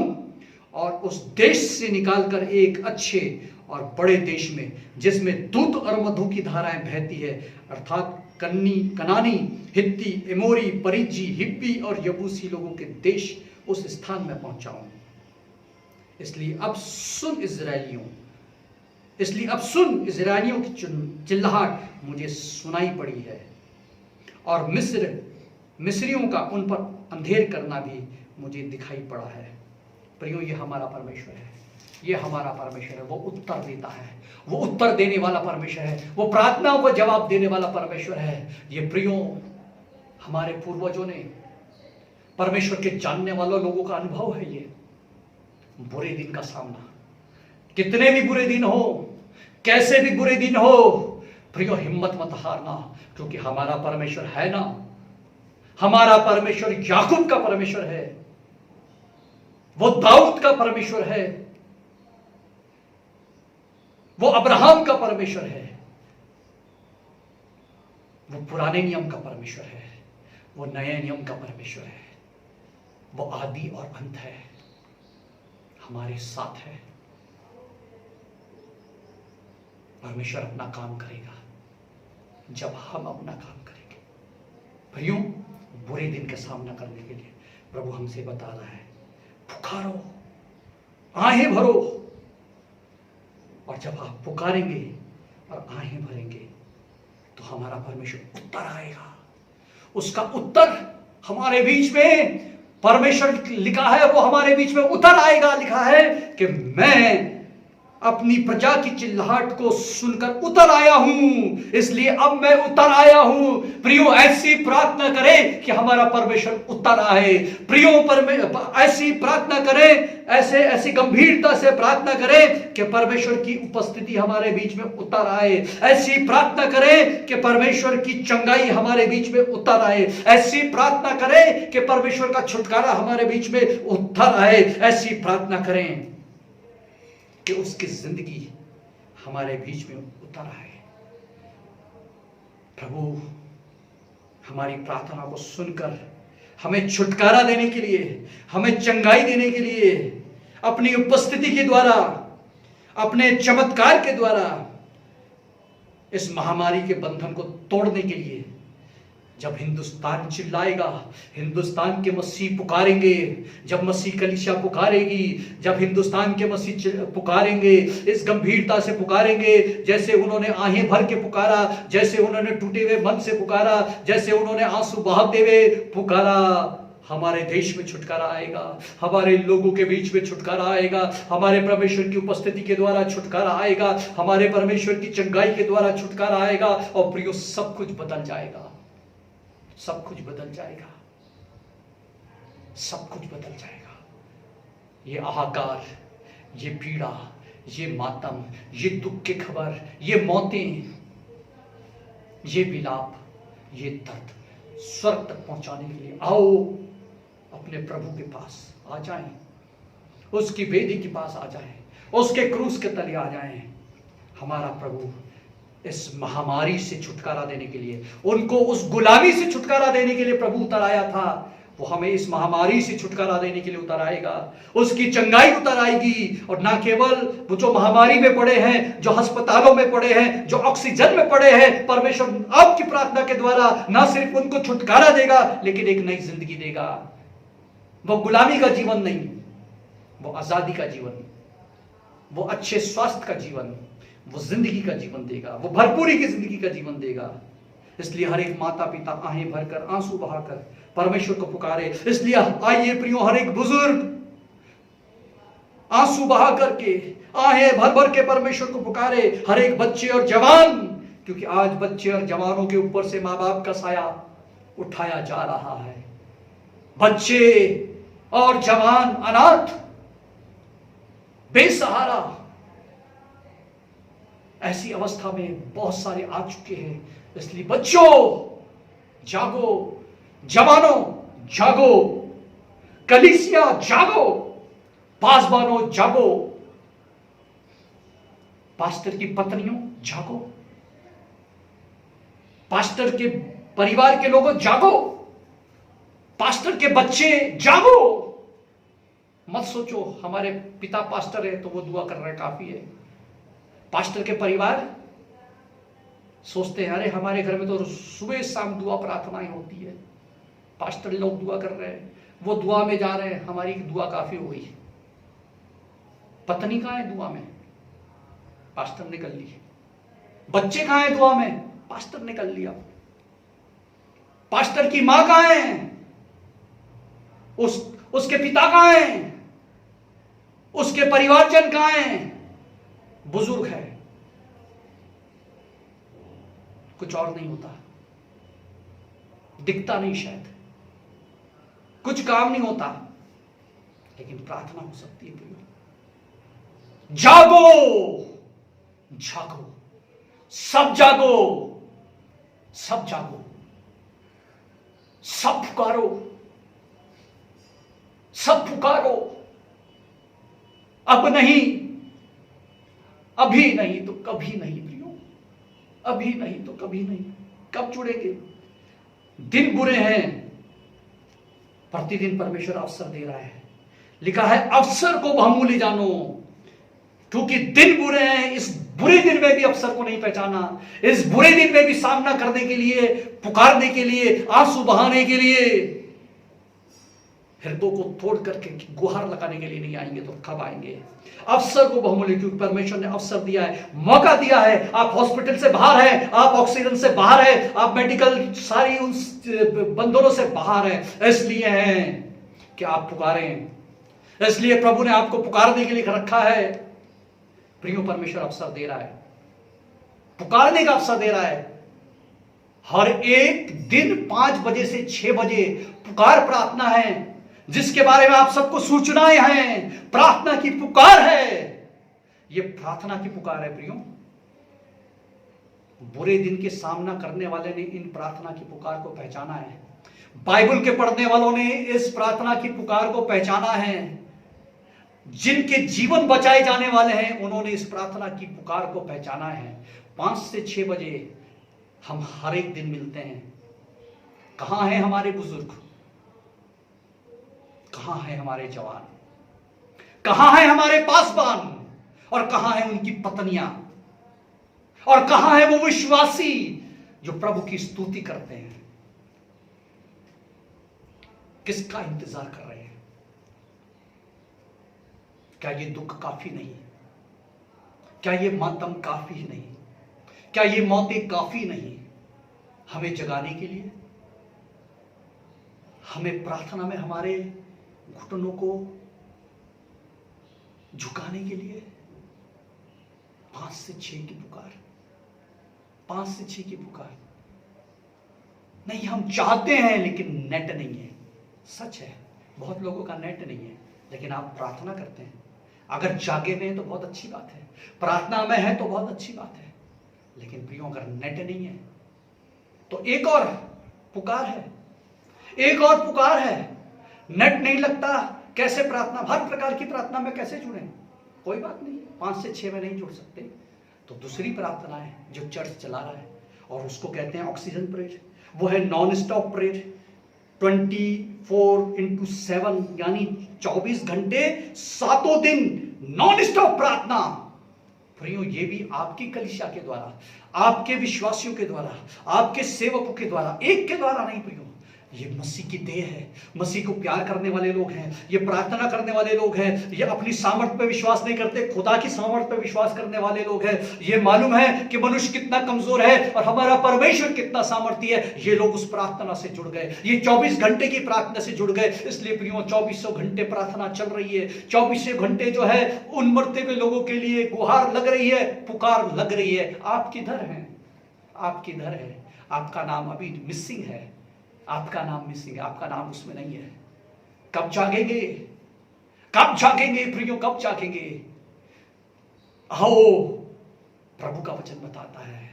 और उस देश से निकालकर एक अच्छे और बड़े देश में, जिसमें दूध और मधु की धाराएं बहती है, अर्थात कनानी, हित्ती, एमोरी, परिज्जी, हिब्बी और यबूसी लोगों के देश, उस स्थान में पहुंचाऊं। इसलिए अब सुन इजराइलियों की चिल्लाहट मुझे सुनाई पड़ी है, और मिस्रियों का उन पर अंधेर करना भी मुझे दिखाई पड़ा है। प्रियो, ये हमारा परमेश्वर है, ये हमारा परमेश्वर है। वो उत्तर देता है, वो उत्तर देने वाला परमेश्वर है, वो प्रार्थनाओं को जवाब देने वाला परमेश्वर है। ये प्रियो, हमारे पूर्वजों ने, परमेश्वर के जानने वालों लोगों का अनुभव है। ये बुरे दिन का सामना, कितने भी बुरे दिन हो, कैसे भी बुरे दिन हो, प्रियो हिम्मत मत हारना, क्योंकि हमारा परमेश्वर है ना, हमारा परमेश्वर याकूब का परमेश्वर है, वो दाऊद का परमेश्वर है, वो अब्राहम का परमेश्वर है, वो पुराने नियम का परमेश्वर है, वो नए नियम का परमेश्वर है, वो आदि और अंत है, हमारे साथ है। परमेश्वर अपना काम करेगा जब हम अपना काम करेंगे। भाइयों, बुरे दिन का सामना करने के लिए प्रभु हमसे बता रहा है, पुकारो, आहें भरो, और जब आप पुकारेंगे और आहें भरेंगे तो हमारा परमेश्वर उत्तर आएगा। उसका उत्तर हमारे बीच में, परमेश्वर लिखा है वो हमारे बीच में उतर आएगा। लिखा है कि मैं अपनी प्रजा की चिल्लाहट को सुनकर उतर आया हूं, इसलिए अब मैं उतर आया हूं। प्रियो, ऐसी प्रार्थना करें कि हमारा परमेश्वर उतर आए। प्रियो, ऐसी प्रार्थना करें, ऐसी गंभीरता से प्रार्थना करें कि परमेश्वर की उपस्थिति हमारे बीच में उतर आए। ऐसी प्रार्थना करें कि परमेश्वर की चंगाई हमारे बीच में उतर आए। ऐसी प्रार्थना करें कि परमेश्वर का छुटकारा हमारे बीच में उतर आए। ऐसी प्रार्थना करें कि उसकी जिंदगी हमारे बीच में उतर आए। प्रभु हमारी प्रार्थना को सुनकर हमें छुटकारा देने के लिए, हमें चंगाई देने के लिए, अपनी उपस्थिति के द्वारा, अपने चमत्कार के द्वारा इस महामारी के बंधन को तोड़ने के लिए जब हिंदुस्तान चिल्लाएगा, हिंदुस्तान के मसीह पुकारेंगे, जब मसीह कलीसिया पुकारेगी, जब हिंदुस्तान के मसीह पुकारेंगे, इस गंभीरता से पुकारेंगे जैसे उन्होंने आहें भर के पुकारा, जैसे उन्होंने टूटे हुए मन से पुकारा, जैसे उन्होंने आंसू बहाते हुए पुकारा, हमारे देश में छुटकारा आएगा, हमारे लोगों के बीच में छुटकारा आएगा, हमारे परमेश्वर की उपस्थिति के द्वारा छुटकारा आएगा, हमारे परमेश्वर की चंगाई के द्वारा छुटकारा आएगा। और प्रियो, सब कुछ बदल जाएगा, सब कुछ बदल जाएगा, सब कुछ बदल जाएगा। ये हाहाकार, ये पीड़ा, ये मातम, ये दुख की खबर, ये मौतें, ये विलाप, ये दर्द स्वर्ग तक पहुंचाने के लिए आओ, अपने प्रभु के पास आ जाएं, उसकी वेदी के पास आ जाएं, उसके क्रूस के तले आ जाएं। हमारा प्रभु इस महामारी से छुटकारा देने के लिए, उनको उस गुलामी से छुटकारा देने के लिए प्रभु उतर आया था, वो हमें इस महामारी से छुटकारा देने के लिए उतर आएगा, उसकी चंगाई उतर आएगी। और ना केवल वो जो महामारी में पड़े हैं, जो अस्पतालों में पड़े हैं, जो ऑक्सीजन में पड़े हैं, परमेश्वर आपकी प्रार्थना के द्वारा ना सिर्फ उनको छुटकारा देगा, लेकिन एक नई जिंदगी देगा। वो गुलामी का जीवन नहीं, वो आजादी का जीवन, वो अच्छे स्वास्थ्य का जीवन, वो जिंदगी का जीवन देगा, वो भरपूरी की जिंदगी का जीवन देगा। इसलिए हर एक माता पिता आहें भरकर, आंसू बहाकर परमेश्वर को पुकारे। इसलिए आइए प्रियो, हर एक बुजुर्ग आंसू बहा करके, आहें भर भर के परमेश्वर को पुकारे। हर एक बच्चे और जवान, क्योंकि आज बच्चे और जवानों के ऊपर से माँ बाप का साया उठाया जा रहा है। बच्चे और जवान अनाथ, बेसहारा, ऐसी अवस्था में बहुत सारे आ चुके हैं। इसलिए बच्चों जागो, जवानों जागो, कलीसिया जागो, पासबानों जागो, पास्टर की पत्नियों जागो, पास्टर के परिवार के लोगों जागो, पास्टर के बच्चे जागो। मत सोचो हमारे पिता पास्टर है तो वो दुआ कर रहे हैं काफी है। पास्टर के परिवार सोचते हैं अरे हमारे घर में तो सुबह शाम दुआ प्रार्थनाएं होती है, पास्टर लोग दुआ कर रहे हैं, वो दुआ में जा रहे हैं, हमारी दुआ काफी हो गई। पत्नी कहाँ है दुआ में? पास्टर ने कर ली। बच्चे कहाँ है दुआ में? पास्टर ने कर लिया। पास्टर की मां कहाँ है? उसके पिता कहाँ हैं? उसके परिवारजन कहाँ हैं? बुजुर्ग है, कुछ और नहीं होता, दिखता नहीं, शायद कुछ काम नहीं होता, लेकिन प्रार्थना हो सकती है। जागो, जागो, सब जागो, सब जागो, सब पुकारो, सब पुकारो। अब नहीं, अभी नहीं तो कभी नहीं प्रियो, अभी नहीं तो कभी नहीं। कब जुड़ेंगे? दिन बुरे हैं, प्रतिदिन परमेश्वर अवसर दे रहा है। लिखा है अवसर को बहुमूल्य जानो, क्योंकि दिन बुरे हैं। इस बुरे दिन में भी अवसर को नहीं पहचाना, इस बुरे दिन में भी सामना करने के लिए, पुकारने के लिए, आंसू बहाने के लिए, हृदय को तोड़ करके गुहार लगाने के लिए नहीं आएंगे तो कब आएंगे? अवसर को बहुमूल्य, क्योंकि परमेश्वर ने अवसर दिया है, मौका दिया है। आप हॉस्पिटल से बाहर हैं, आप ऑक्सीजन से बाहर हैं, आप मेडिकल सारी उन बंधनों से बाहर हैं, इसलिए हैं कि आप पुकारें। इसलिए प्रभु ने आपको पुकारने के लिए रखा है। प्रियो, परमेश्वर अवसर दे रहा है, पुकारने का अवसर दे रहा है। हर एक दिन 5 बजे से 6 बजे पुकार प्रार्थना है, जिसके बारे में आप सबको सूचनाएं हैं। प्रार्थना की पुकार है, यह प्रार्थना की पुकार है प्रियो। बुरे दिन के सामना करने वाले ने इन प्रार्थना की पुकार को पहचाना है। बाइबल के पढ़ने वालों ने इस प्रार्थना की पुकार को पहचाना है। जिनके जीवन बचाए जाने वाले हैं, उन्होंने इस प्रार्थना की पुकार को पहचाना है। 5 से 6 बजे हम हर एक दिन मिलते हैं। कहां हैं हमारे बुजुर्ग? कहां हैं हमारे जवान? कहां हैं हमारे पासबान? और कहां हैं उनकी पत्नियां? और कहां है वो विश्वासी जो प्रभु की स्तुति करते हैं? किसका इंतजार कर रहे हैं? क्या ये दुख काफी नहीं? क्या ये मातम काफी नहीं? क्या ये मौतें काफी नहीं हमें जगाने के लिए, हमें प्रार्थना में हमारे घुटनों को झुकाने के लिए? 5 से 6 की पुकार, 5 से 6 की पुकार नहीं। हम चाहते हैं लेकिन नेट नहीं है। सच है, बहुत लोगों का नेट नहीं है, लेकिन आप प्रार्थना करते हैं। अगर जागे हुए हैं तो बहुत अच्छी बात है, प्रार्थना में है तो बहुत अच्छी बात है, लेकिन प्रियो अगर नेट नहीं है तो एक और पुकार है, एक और पुकार है। नेट नहीं लगता, कैसे प्रार्थना, हर प्रकार की प्रार्थना में कैसे जुड़े? कोई बात नहीं, 5 से 6 में नहीं जुड़ सकते तो दूसरी प्रार्थना है जो चर्च चला रहा है, और उसको कहते हैं ऑक्सीजन प्रेयर। वो है नॉन स्टॉप प्रेयर, 24/7, यानी 24 घंटे 7 दिन नॉन स्टॉप प्रार्थना। प्रियो, ये भी आपकी कलीसिया के द्वारा, आपके विश्वासियों के द्वारा, आपके सेवकों के द्वारा, एक के द्वारा नहीं प्रियो, ये मसीह की देह है। मसीह को प्यार करने वाले लोग हैं, ये प्रार्थना करने वाले लोग हैं, ये अपनी सामर्थ्य पे विश्वास नहीं करते, खुदा की सामर्थ्य पे विश्वास करने वाले लोग हैं। ये मालूम है कि मनुष्य कितना कमजोर है और हमारा परमेश्वर कितना सामर्थ्य है। ये लोग उस प्रार्थना से जुड़ गए, ये 24 घंटे की प्रार्थना से जुड़ गए। इसलिए प्रियो, 2400 घंटे प्रार्थना चल रही है। 24 घंटे जो है उन मरते हुए लोगों के लिए गुहार लग रही है, पुकार लग रही है। आप किधर हैं? आप किधर है? आपका नाम अभी मिसिंग है, आपका नाम मिसिंग है, आपका नाम उसमें नहीं है। कब जागेंगे? कब जागेंगे प्रियो, कब जागेंगे? आओ, प्रभु का वचन बताता है,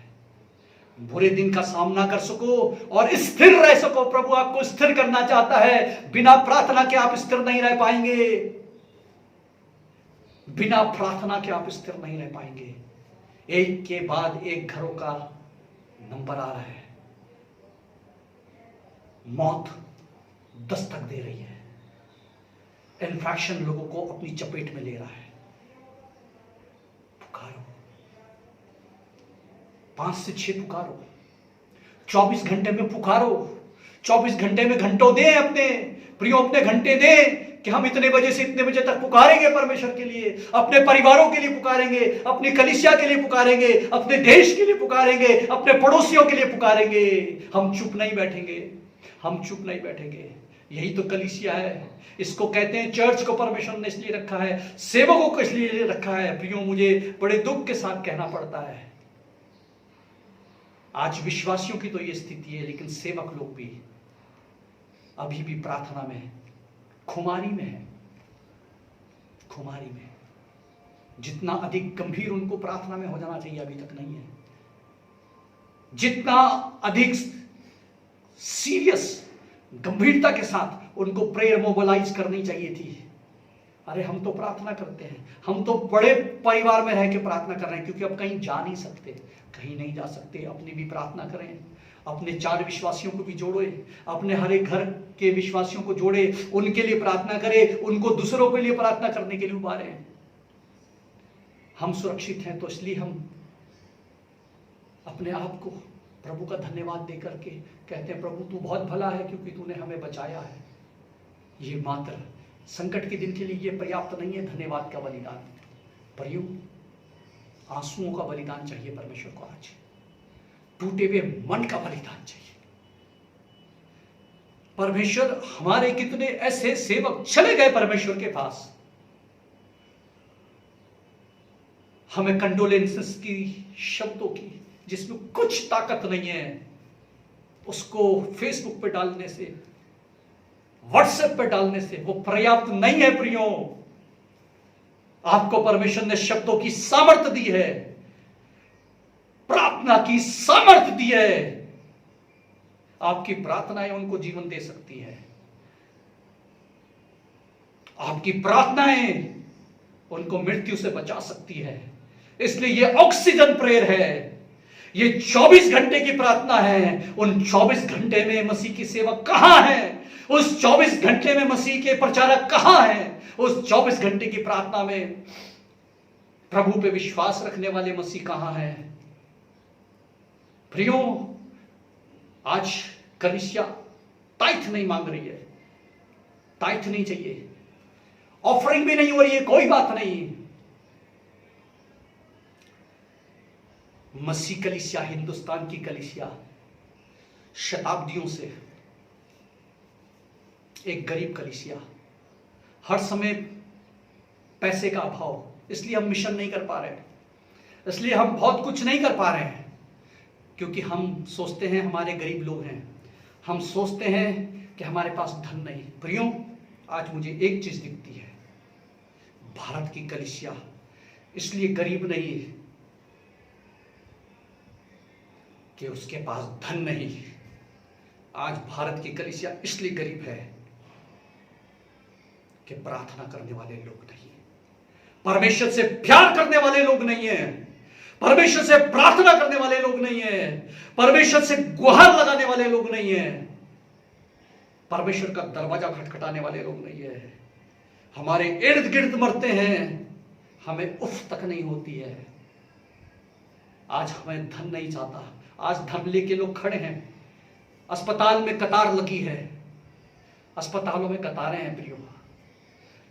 बुरे दिन का सामना कर सको और स्थिर रह सको। प्रभु आपको स्थिर करना चाहता है। बिना प्रार्थना के आप स्थिर नहीं रह पाएंगे, बिना प्रार्थना के आप स्थिर नहीं रह पाएंगे। एक के बाद एक घरों का नंबर आ रहा है, मौत दस्तक दे रही है, इन्फेक्शन लोगों को अपनी चपेट में ले रहा है। पुकारो, 5 से 6 पुकारो, 24 घंटे में पुकारो। 24 घंटे में घंटों दें अपने प्रियो, अपने घंटे दें कि हम इतने बजे से इतने बजे तक पुकारेंगे परमेश्वर के लिए, अपने परिवारों के लिए पुकारेंगे, अपनी कलीसिया के लिए पुकारेंगे, अपने देश के लिए पुकारेंगे, अपने पड़ोसियों के लिए पुकारेंगे। हम चुप नहीं बैठेंगे, हम चुप नहीं बैठेंगे। यही तो कलीसिया है, इसको कहते हैं चर्च को परमेश्वर ने इसलिए रखा है, सेवकों को इसलिए रखा है। प्रियो, मुझे बड़े दुख के साथ कहना पड़ता है, आज विश्वासियों की तो ये स्थिति है, लेकिन सेवक लोग भी अभी भी प्रार्थना में खुमारी में है, खुमारी में। जितना अधिक गंभीर उनको प्रार्थना में हो जाना चाहिए अभी तक नहीं है, जितना अधिक सीरियस गंभीरता के साथ उनको प्रेयर मोबिलाइज करनी चाहिए थी। अरे हम तो प्रार्थना करते हैं, हम तो बड़े परिवार में रह के प्रार्थना कर रहे हैं, क्योंकि अब कहीं जा नहीं सकते, कहीं नहीं जा सकते। अपनी भी प्रार्थना करें, अपने 4 विश्वासियों को भी जोड़े, अपने हर एक घर के विश्वासियों को जोड़े, उनके लिए प्रार्थना करें, उनको दूसरों के लिए प्रार्थना करने के लिए उभारे। हम सुरक्षित हैं तो इसलिए हम अपने आप को प्रभु का धन्यवाद देकर के कहते हैं, प्रभु तू बहुत भला है क्योंकि तूने हमें बचाया है। ये मात्र संकट के दिन के लिए ये पर्याप्त नहीं है धन्यवाद का बलिदान, पर यूं आंसुओं का बलिदान चाहिए परमेश्वर को। आज टूटे हुए मन का बलिदान चाहिए। परमेश्वर, हमारे कितने ऐसे सेवक चले गए परमेश्वर के पास, हमें कंडोलेंसेस की, शब्दों की जिसमें कुछ ताकत नहीं है, उसको फेसबुक पे डालने से, व्हाट्सएप पे डालने से वो पर्याप्त नहीं है। प्रियो, आपको परमेश्वर ने शब्दों की सामर्थ्य दी है, प्रार्थना की सामर्थ्य दी है। आपकी प्रार्थनाएं उनको जीवन दे सकती है, आपकी प्रार्थनाएं उनको मृत्यु से बचा सकती है। इसलिए ये ऑक्सीजन प्रेयर है, ये 24 घंटे की प्रार्थना है। उन 24 घंटे में मसीह की सेवा कहां है? उस 24 घंटे में मसीह के प्रचारक कहां हैं? उस 24 घंटे की प्रार्थना में प्रभु पे विश्वास रखने वाले मसीह कहां हैं? प्रियो, आज कलीसिया टाइट नहीं मांग रही है, टाइट नहीं चाहिए, ऑफरिंग भी नहीं हो रही है, कोई बात नहीं। मसीह कलीसिया, हिंदुस्तान की कलीसिया शताब्दियों से एक गरीब कलीसिया, हर समय पैसे का अभाव, इसलिए हम मिशन नहीं कर पा रहे हैं, इसलिए हम बहुत कुछ नहीं कर पा रहे हैं, क्योंकि हम सोचते हैं हमारे गरीब लोग हैं, हम सोचते हैं कि हमारे पास धन नहीं। प्रियो, आज मुझे एक चीज दिखती है, भारत की कलीसिया इसलिए गरीब नहीं है कि उसके पास धन नहीं। आज भारत की कलीसिया इसलिए गरीब है कि प्रार्थना करने वाले लोग नहीं, परमेश्वर से प्यार करने वाले लोग नहीं है, परमेश्वर से प्रार्थना करने वाले लोग नहीं है, परमेश्वर से गुहार लगाने वाले लोग नहीं है, परमेश्वर का दरवाजा खटखटाने वाले लोग नहीं है। हमारे इर्द गिर्द मरते हैं, हमें उफ तक नहीं होती है। आज हमें धन नहीं चाहता, आज धन लेके लोग खड़े हैं, अस्पताल में कतार लगी है, अस्पतालों में कतारें हैं प्रियो,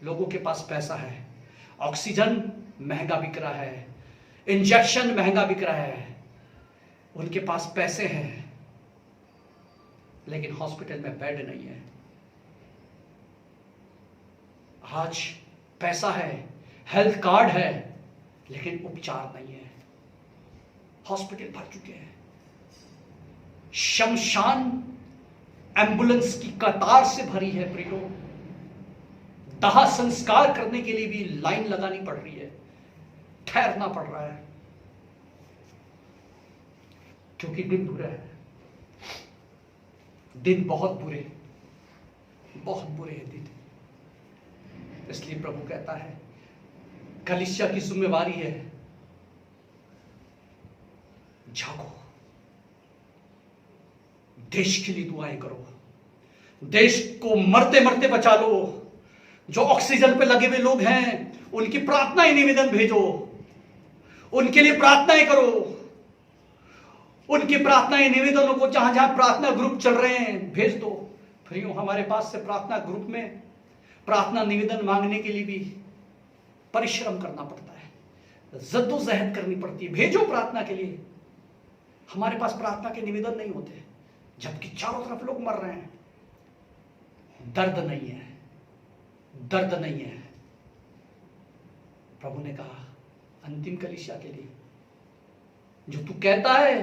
लोगों के पास पैसा है, ऑक्सीजन महंगा बिक रहा है, इंजेक्शन महंगा बिक रहा है, उनके पास पैसे हैं, लेकिन हॉस्पिटल में बेड नहीं है। आज पैसा है, हेल्थ कार्ड है, लेकिन उपचार नहीं है, हॉस्पिटल भर चुके हैं। शमशान एम्बुलेंस की कतार से भरी है प्रियो, दाह संस्कार करने के लिए भी लाइन लगानी पड़ रही है, ठहरना पड़ रहा है, क्योंकि दिन बुरे हैं, दिन बहुत बुरे हैं दिन। इसलिए प्रभु कहता है कलीसिया की जिम्मेवारी है, जागो, देश के लिए दुआएं करो, देश को मरते मरते बचा लो। जो ऑक्सीजन पे लगे हुए लोग हैं उनकी प्रार्थनाएं निवेदन भेजो, उनके लिए प्रार्थनाएं करो, उनकी प्रार्थनाएं निवेदनों को जहां जहां प्रार्थना ग्रुप चल रहे हैं भेज दो। फिर हमारे पास से प्रार्थना ग्रुप में प्रार्थना निवेदन मांगने के लिए भी परिश्रम करना पड़ता है, जद्दोजहद करनी पड़ती है, भेजो प्रार्थना के लिए। हमारे पास प्रार्थना के निवेदन नहीं होते, जबकि चारों तरफ लोग मर रहे हैं, दर्द नहीं है, दर्द नहीं है। प्रभु ने कहा अंतिम कलीसिया के लिए, जो तू कहता है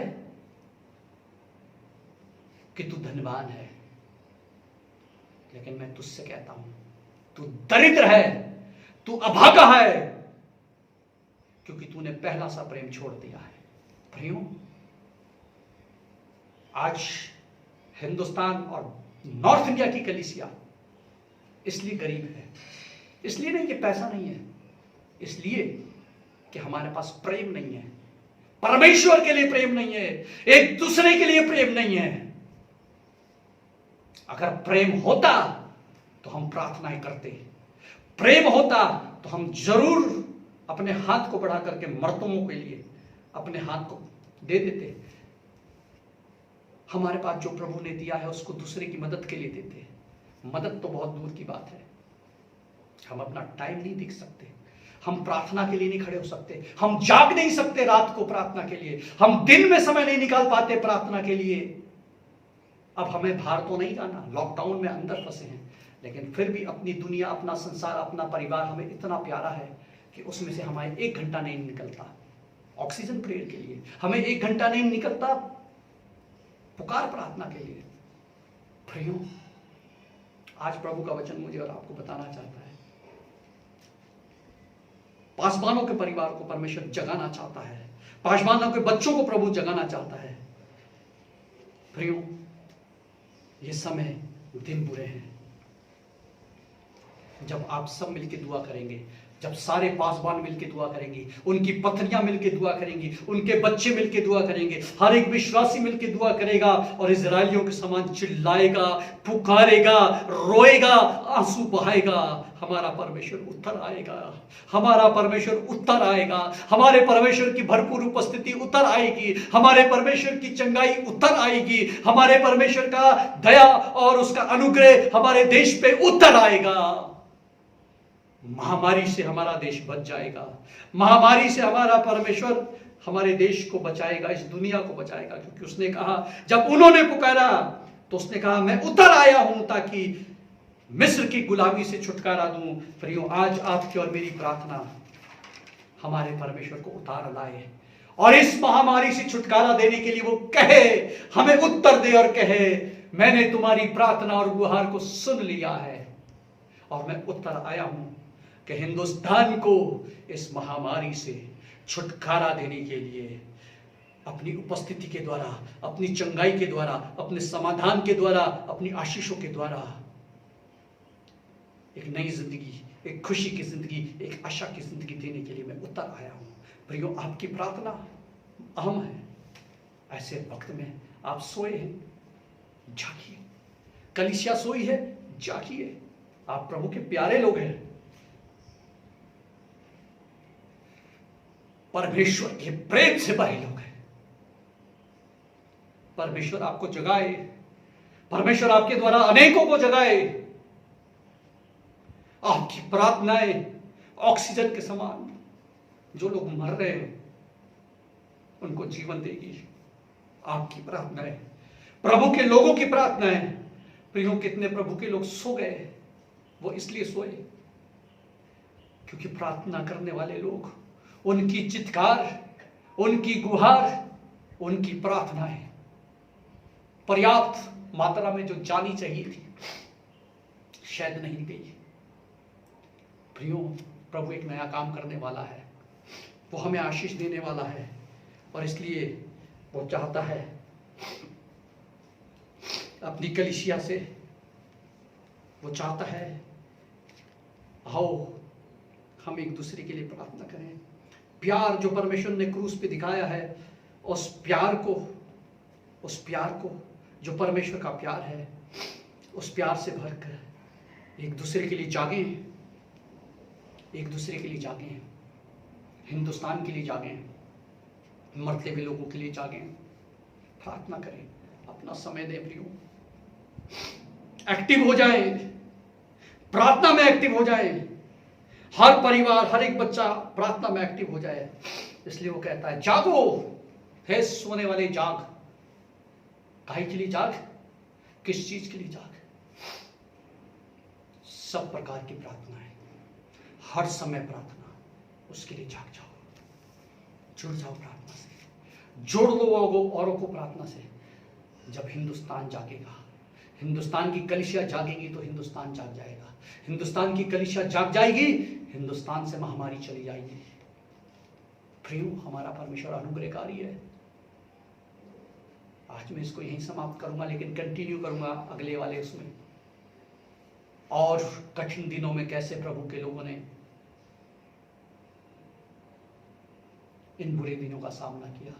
कि तू धनवान है, लेकिन मैं तुझसे कहता हूं तू दरिद्र है, तू अभागा है, क्योंकि तूने पहला सा प्रेम छोड़ दिया है। भाइयों, आज हिंदुस्तान और नॉर्थ इंडिया की कलीसिया इसलिए गरीब है, इसलिए नहीं कि पैसा नहीं है, इसलिए कि हमारे पास प्रेम नहीं है, परमेश्वर के लिए प्रेम नहीं है, एक दूसरे के लिए प्रेम नहीं है। अगर प्रेम होता तो हम प्रार्थनाएं करते, प्रेम होता तो हम जरूर अपने हाथ को बढ़ा करके मर्दों के लिए अपने हाथ को दे देते। हमारे पास जो प्रभु ने दिया है उसको दूसरे की मदद के लिए देते। मदद तो बहुत दूर की बात है, हम अपना टाइम नहीं देख सकते, हम प्रार्थना के लिए नहीं खड़े हो सकते, हम जाग नहीं सकते रात को प्रार्थना के लिए, हम दिन में समय नहीं निकाल पाते प्रार्थना के लिए। अब हमें बाहर तो नहीं जाना, लॉकडाउन में अंदर फंसे हैं, लेकिन फिर भी अपनी दुनिया, अपना संसार, अपना परिवार हमें इतना प्यारा है कि उसमें से हमारे 1 घंटा नहीं निकलता ऑक्सीजन प्रेयर के लिए, हमें 1 घंटा नहीं निकलता पुकार प्रार्थना के लिए। प्रियो, आज प्रभु का वचन मुझे और आपको बताना चाहता है, पासवानों के परिवार को परमेश्वर जगाना चाहता है, पासवानों के बच्चों को प्रभु जगाना चाहता है। प्रियो, ये समय दिन बुरे हैं, जब आप सब मिलकर दुआ करेंगे, जब सारे पासबान मिलके दुआ करेंगे, उनकी पत्नियां मिलके दुआ करेंगी, उनके बच्चे मिलके दुआ करेंगे, हर एक विश्वासी मिलके दुआ करेगा और इजराइलियों के समान चिल्लाएगा, पुकारेगा, रोएगा, आंसू बहाएगा, हमारा परमेश्वर उत्तर आएगा, हमारा परमेश्वर उत्तर आएगा, हमारे परमेश्वर की भरपूर उपस्थिति उत्तर आएगी, हमारे परमेश्वर की चंगाई उत्तर आएगी, हमारे परमेश्वर का दया और उसका अनुग्रह हमारे देश पे उत्तर आएगा। महामारी से हमारा देश बच जाएगा, महामारी से हमारा परमेश्वर हमारे देश को बचाएगा, इस दुनिया को बचाएगा, क्योंकि उसने कहा, जब उन्होंने पुकारा तो उसने कहा मैं उतर आया हूं ताकि मिस्र की गुलामी से छुटकारा दूं। प्रियो, आज आपकी और मेरी प्रार्थना हमारे परमेश्वर को उतार लाए और इस महामारी से छुटकारा देने के लिए वो कहे, हमें उत्तर दे और कहे, मैंने तुम्हारी प्रार्थना और गुहार को सुन लिया है और मैं उत्तर आया हूं कि हिंदुस्तान को इस महामारी से छुटकारा देने के लिए अपनी उपस्थिति के द्वारा, अपनी चंगाई के द्वारा, अपने समाधान के द्वारा, अपनी आशीषों के द्वारा एक नई जिंदगी, एक खुशी की जिंदगी, एक आशा की जिंदगी देने के लिए मैं उतर आया हूं। प्रियो, आपकी प्रार्थना अहम है। ऐसे वक्त में आप सोए हैं, जागिए। कलीसिया सोई है, जागिए। आप प्रभु के प्यारे लोग हैं। परमेश्वर के प्रेम से भरे लोग हैं। परमेश्वर आपको जगाए, परमेश्वर आपके द्वारा अनेकों को जगाए। आपकी प्रार्थनाएं ऑक्सीजन के समान, जो लोग मर रहे हैं उनको जीवन देगी। आपकी प्रार्थनाएं, प्रभु के लोगों की प्रार्थनाएं। प्रियो, कितने प्रभु के लोग सो गए, वो इसलिए सोए क्योंकि प्रार्थना करने वाले लोग, उनकी चित्कार, उनकी गुहार, उनकी प्रार्थनाएं पर्याप्त मात्रा में जो जानी चाहिए थी, शायद नहीं गई। प्रियो, प्रभु एक नया काम करने वाला है, वो हमें आशीष देने वाला है और इसलिए वो चाहता है अपनी कलीसिया से, वो चाहता है आओ हम एक दूसरे के लिए प्रार्थना करें। प्यार जो परमेश्वर ने क्रूस पे दिखाया है, उस प्यार को जो परमेश्वर का प्यार है, उस प्यार से भरकर एक दूसरे के लिए जागें, एक दूसरे के लिए जागें, हिंदुस्तान के लिए जागें, मरते हुए लोगों के लिए जागें, प्रार्थना करें, अपना समय दें। प्रियो, एक्टिव हो जाए, प्रार्थना में एक्टिव हो जाए। हर परिवार, हर एक बच्चा प्रार्थना में एक्टिव हो जाए। इसलिए वो कहता है, जागो हे सोने वाले, जाग। काहे के लिए जाग? किस चीज के लिए जाग? सब प्रकार की प्रार्थना है, हर समय प्रार्थना, उसके लिए जाग जाओ, जुड़ जाओ प्रार्थना से, जोड़ लो औरों को प्रार्थना से। जब हिंदुस्तान जागेगा, हिंदुस्तान की कलीसिया जागेगी तो हिंदुस्तान जाग जाएगा। हिंदुस्तान की कलीसिया जाग जाएगी, हिंदुस्तान से महामारी चली जाएगी। प्रियो, हमारा परमेश्वर अनुग्रहकारी है। आज मैं इसको यहीं समाप्त करूंगा, लेकिन कंटिन्यू करूंगा अगले वाले उसमें, और कठिन दिनों में कैसे प्रभु के लोगों ने इन बुरे दिनों का सामना किया।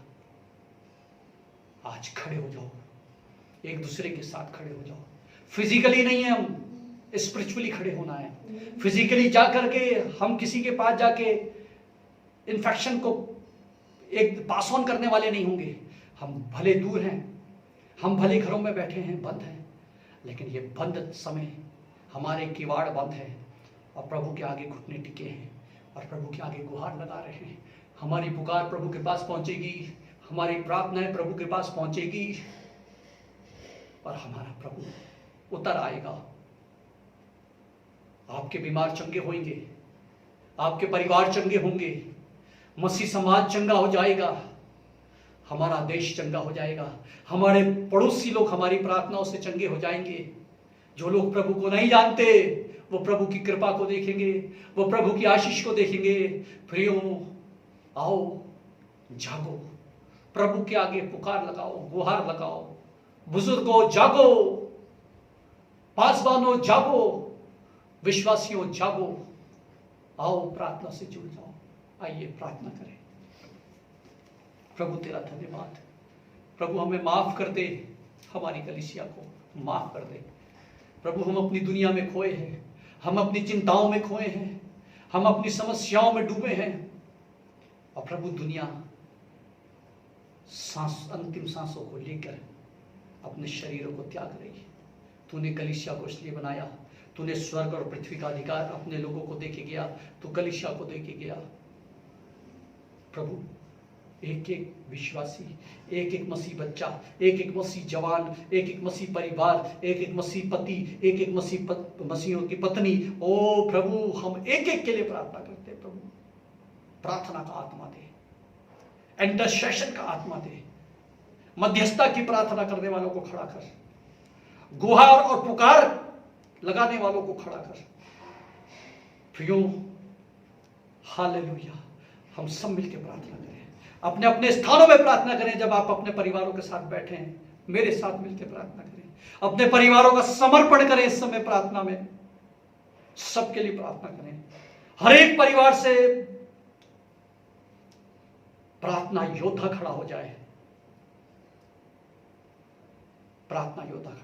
आज खड़े हो जाओ, एक दूसरे के साथ खड़े हो जाओ। फिजिकली नहीं है, हम स्पिरिचुअली खड़े होना है। फिजिकली जा करके हम किसी के पास जाके इन्फेक्शन को एक पास ऑन करने वाले नहीं होंगे। हम भले दूर हैं, हम भले घरों में बैठे हैं, बंद हैं, लेकिन ये बंद समय हमारे किवाड़ बंद है और प्रभु के आगे घुटने टिके हैं और प्रभु के आगे गुहार लगा रहे हैं। हमारी पुकार प्रभु के पास पहुंचेगी, हमारी प्रार्थनाएं प्रभु के पास पहुंचेगी और हमारा प्रभु उतर आएगा। आपके बीमार चंगे होंगे, आपके परिवार चंगे होंगे, मसीह समाज चंगा हो जाएगा, हमारा देश चंगा हो जाएगा, हमारे पड़ोसी लोग हमारी प्रार्थनाओं से चंगे हो जाएंगे। जो लोग प्रभु को नहीं जानते वो प्रभु की कृपा को देखेंगे, वो प्रभु की आशीष को देखेंगे। प्रियो, आओ, जागो, प्रभु के आगे पुकार लगाओ, गुहार लगाओ। बुजुर्गों जागो, पासवानों जागो, विश्वासियों जागो। आओ प्रार्थना से जुड़ जाओ। आइए प्रार्थना करें। प्रभु तेरा धन्यवाद। प्रभु हमें माफ कर दे, हमारी कलीसिया को माफ कर दे। प्रभु हम अपनी दुनिया में खोए हैं, हम अपनी चिंताओं में खोए हैं, हम अपनी समस्याओं में डूबे हैं। और प्रभु दुनिया अंतिम सांसों को लेकर अपने शरीरों को त्याग रही है। तूने कलीसिया को इसलिए बनाया, तूने स्वर्ग और पृथ्वी का अधिकार अपने लोगों को देके गया, तू कलीसिया को देके गया। प्रभु एक एक विश्वासी, एक एक मसीह बच्चा, एक एक मसीह जवान, एक एक मसीह परिवार, एक एक मसीह पति, एक एक मसीहों की पत्नी, ओ प्रभु हम एक एक के लिए प्रार्थना करते हैं। प्रभु प्रार्थना का आत्मा दे, इंटरसेशन का आत्मा दे, मध्यस्थता की प्रार्थना करने वालों को खड़ा कर, गुहार और पुकार लगाने वालों को खड़ा कर। प्रियो हालेलुया। हम सब मिलकर प्रार्थना करें, अपने अपने स्थानों में प्रार्थना करें। जब आप अपने परिवारों के साथ बैठे हैं, मेरे साथ मिलकर प्रार्थना करें। अपने परिवारों का समर्पण करें इस समय प्रार्थना में, सबके लिए प्रार्थना करें। हर एक परिवार से प्रार्थना योद्धा खड़ा हो जाए। प्रार्थना योद्धा,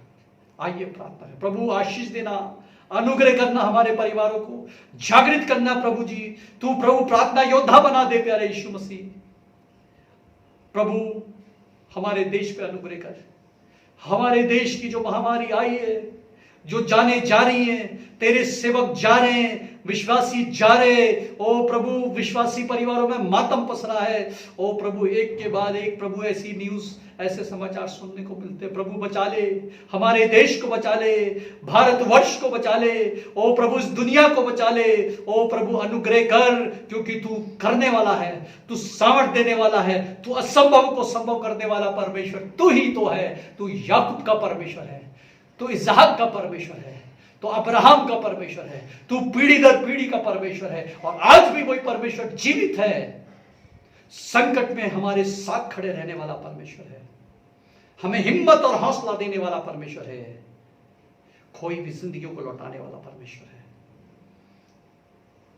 आइए प्रार्थना करें। प्रभु आशीष देना, अनुग्रह करना, हमारे परिवारों को जागृत करना। प्रभु जी तू प्रभु प्रार्थना योद्धा बना दे प्यारे यीशु मसीह। प्रभु हमारे देश पे अनुग्रह कर। हमारे देश की जो महामारी आई है, जो जाने जा रही है, तेरे सेवक जा रहे हैं, विश्वासी जा रहे। ओ प्रभु विश्वासी परिवारों में मातम पसरा है। ओ प्रभु एक के बाद एक प्रभु ऐसी न्यूज, ऐसे समाचार सुनने को मिलते हैं। प्रभु बचा ले, हमारे देश को बचा ले, भारतवर्ष को बचा ले। ओ प्रभु इस दुनिया को बचा ले। ओ प्रभु अनुग्रह कर, क्योंकि तू करने वाला है, तू सामर्थ देने वाला है, तू असंभव को संभव करने वाला परमेश्वर तू ही तो है। तू याकूब का परमेश्वर है, तू इसहाक का परमेश्वर है, तो अब्राहम का परमेश्वर है, तू पीढ़ी दर पीढ़ी का परमेश्वर है। और आज भी वही परमेश्वर जीवित है, संकट में हमारे साथ खड़े रहने वाला परमेश्वर है, हमें हिम्मत और हौसला देने वाला परमेश्वर है, खोई भी जिंदगियों को लौटाने वाला परमेश्वर है।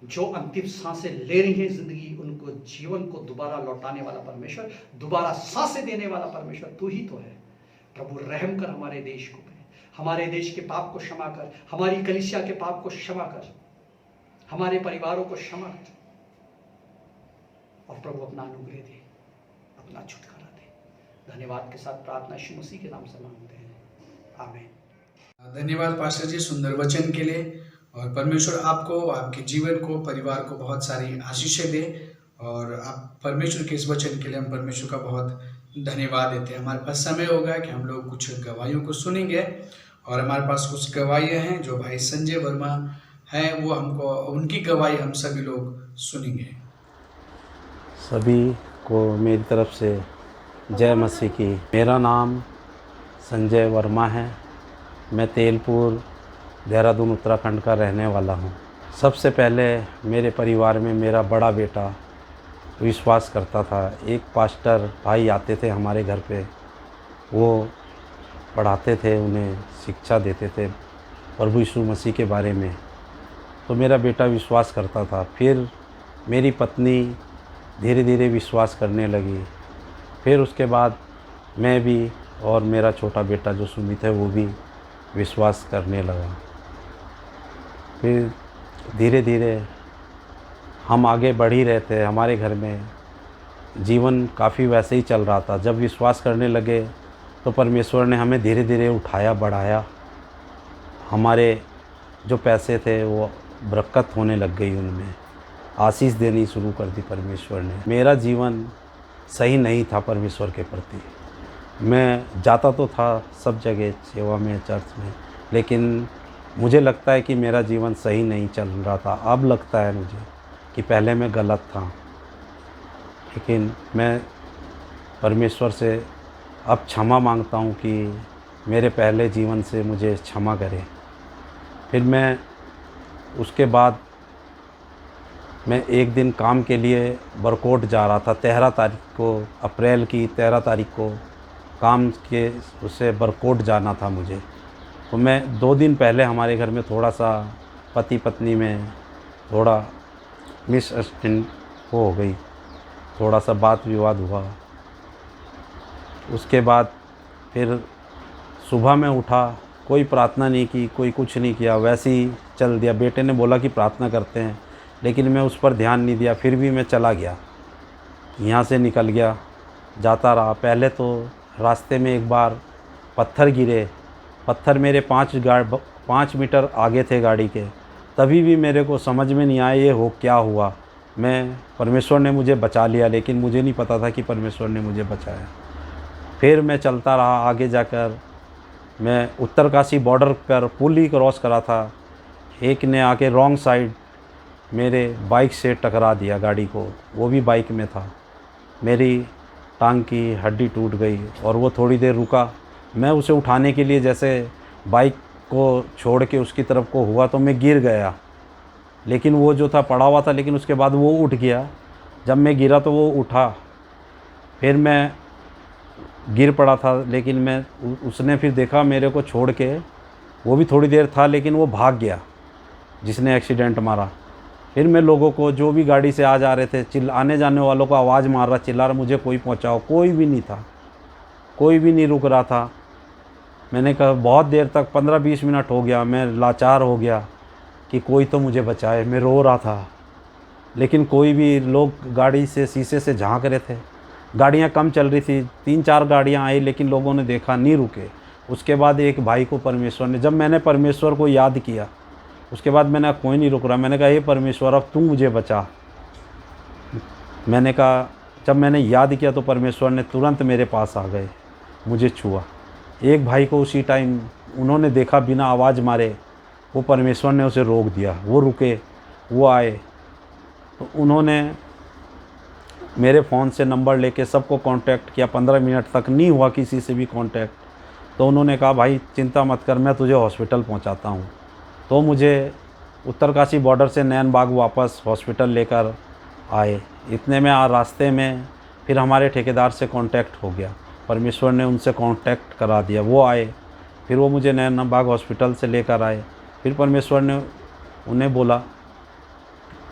जो अंतिम सांसें ले रही है जिंदगी, उनको जीवन को दोबारा लौटाने वाला परमेश्वर, दोबारा सांसें देने वाला परमेश्वर तू ही तो है। प्रभु रहम कर हमारे देश को, हमारे देश के पाप को क्षमा कर, हमारी कलीसिया के पाप को क्षमा कर, हमारे परिवारों को क्षमा कर। और प्रभु अपना अनुग्रह दे, अपना छुटकारा दे। धन्यवाद के साथ प्रार्थना यीशु मसीह के नाम से मांगते हैं, आमीन। धन्यवाद पास्टर जी सुंदर वचन के लिए। और परमेश्वर आपको, आपके जीवन को, परिवार को बहुत सारी आशीषें दे। और आप परमेश्वर के इस वचन के लिए हम परमेश्वर का बहुत धन्यवाद देते हैं। हमारे पास समय होगा कि हम लोग कुछ गवाहियों को सुनेंगे, और हमारे पास कुछ गवाहियाँ हैं जो भाई संजय वर्मा हैं, वो हमको उनकी गवाही हम सभी लोग सुनेंगे। सभी को मेरी तरफ से जय मसीह की। मेरा नाम संजय वर्मा है। मैं तेलपुर देहरादून उत्तराखंड का रहने वाला हूँ। सबसे पहले मेरे परिवार में मेरा बड़ा बेटा विश्वास करता था। एक पास्टर भाई आते थे हमारे घर पे, वो पढ़ाते थे, उन्हें शिक्षा देते थे प्रभु यीशु मसीह के बारे में। तो मेरा बेटा विश्वास करता था। फिर मेरी पत्नी धीरे धीरे विश्वास करने लगी। फिर उसके बाद मैं भी और मेरा छोटा बेटा जो सुमित है वो भी विश्वास करने लगा। फिर धीरे धीरे हम आगे बढ़ ही रहे थे। हमारे घर में जीवन काफ़ी वैसे ही चल रहा था। जब विश्वास करने लगे तो परमेश्वर ने हमें धीरे धीरे उठाया, बढ़ाया। हमारे जो पैसे थे वो बरकत होने लग गई, उनमें आशीष देनी शुरू कर दी परमेश्वर ने। मेरा जीवन सही नहीं था परमेश्वर के प्रति। मैं जाता तो था सब जगह सेवा में, चर्च में, लेकिन मुझे लगता है कि मेरा जीवन सही नहीं चल रहा था। अब लगता है मुझे कि पहले मैं गलत था, लेकिन मैं परमेश्वर से अब क्षमा मांगता हूँ कि मेरे पहले जीवन से मुझे क्षमा करें। फिर मैं उसके बाद मैं एक दिन काम के लिए बरकोट जा रहा था। 13 तारीख को, अप्रैल की 13 तारीख को काम के उससे बरकोट जाना था मुझे। तो मैं 2 दिन पहले हमारे घर में थोड़ा सा पति पत्नी में थोड़ा मिसअंडरस्टैंडिंग हो गई, थोड़ा सा बात विवाद हुआ। उसके बाद फिर सुबह में उठा, कोई प्रार्थना नहीं की, कोई कुछ नहीं किया, वैसे ही चल दिया। बेटे ने बोला कि प्रार्थना करते हैं, लेकिन मैं उस पर ध्यान नहीं दिया। फिर भी मैं चला गया, यहाँ से निकल गया, जाता रहा। पहले तो रास्ते में एक बार पत्थर गिरे, पत्थर मेरे 5 मीटर आगे थे गाड़ी के, तभी भी मेरे को समझ में नहीं आया ये हो क्या हुआ। परमेश्वर ने मुझे बचा लिया, लेकिन मुझे नहीं पता था कि परमेश्वर ने मुझे बचाया। फिर मैं चलता रहा, आगे जाकर मैं उत्तरकाशी बॉर्डर पर पुल ही क्रॉस करा था, एक ने आके रॉन्ग साइड मेरे बाइक से टकरा दिया गाड़ी को, वो भी बाइक में था। मेरी टांग की हड्डी टूट गई और वो थोड़ी देर रुका। मैं उसे उठाने के लिए जैसे बाइक को छोड़ के उसकी तरफ को हुआ तो मैं गिर गया, लेकिन वो जो था पड़ा हुआ था, लेकिन उसके बाद वो उठ गया। जब मैं गिरा तो वो उठा, फिर मैं गिर पड़ा था, लेकिन उसने फिर देखा मेरे को छोड़ के, वो भी थोड़ी देर था लेकिन वो भाग गया जिसने एक्सीडेंट मारा। फिर मैं लोगों को, जो भी गाड़ी से आ जा रहे थे, आने जाने वालों को आवाज़ मार रहा, चिल्ला रहा, मुझे कोई पहुंचाओ। कोई भी नहीं था, कोई भी नहीं रुक रहा था। मैंने कहा बहुत देर तक, 15-20 मिनट हो गया, मैं लाचार हो गया कि कोई तो मुझे बचाए। मैं रो रहा था, लेकिन कोई भी, लोग गाड़ी से शीशे से झांक रहे थे। गाड़ियाँ कम चल रही थी, 3-4 गाड़ियाँ आई, लेकिन लोगों ने देखा, नहीं रुके। उसके बाद एक भाई को परमेश्वर ने, जब मैंने परमेश्वर को याद किया, उसके बाद मैंने कोई नहीं रुक रहा। मैंने कहा हे परमेश्वर, अब तू मुझे बचा। मैंने कहा, जब मैंने याद किया तो परमेश्वर ने तुरंत मेरे पास आ गए, मुझे छुआ। एक भाई को उसी टाइम उन्होंने देखा, बिना आवाज़ मारे वो परमेश्वर ने उसे रोक दिया। वो रुके, वो आए, तो उन्होंने मेरे फ़ोन से नंबर लेके सबको कांटेक्ट किया। 15 मिनट तक नहीं हुआ किसी से भी कांटेक्ट, तो उन्होंने कहा भाई चिंता मत कर, मैं तुझे हॉस्पिटल पहुंचाता हूं। तो मुझे उत्तरकाशी बॉर्डर से नैन बाग वापस हॉस्पिटल लेकर आए। इतने में रास्ते में फिर हमारे ठेकेदार से कांटेक्ट हो गया, परमेश्वर ने उनसे कांटेक्ट करा दिया। वो आए, फिर वो मुझे नैन बाग हॉस्पिटल से लेकर आए। फिर परमेश्वर ने उन्हें बोला,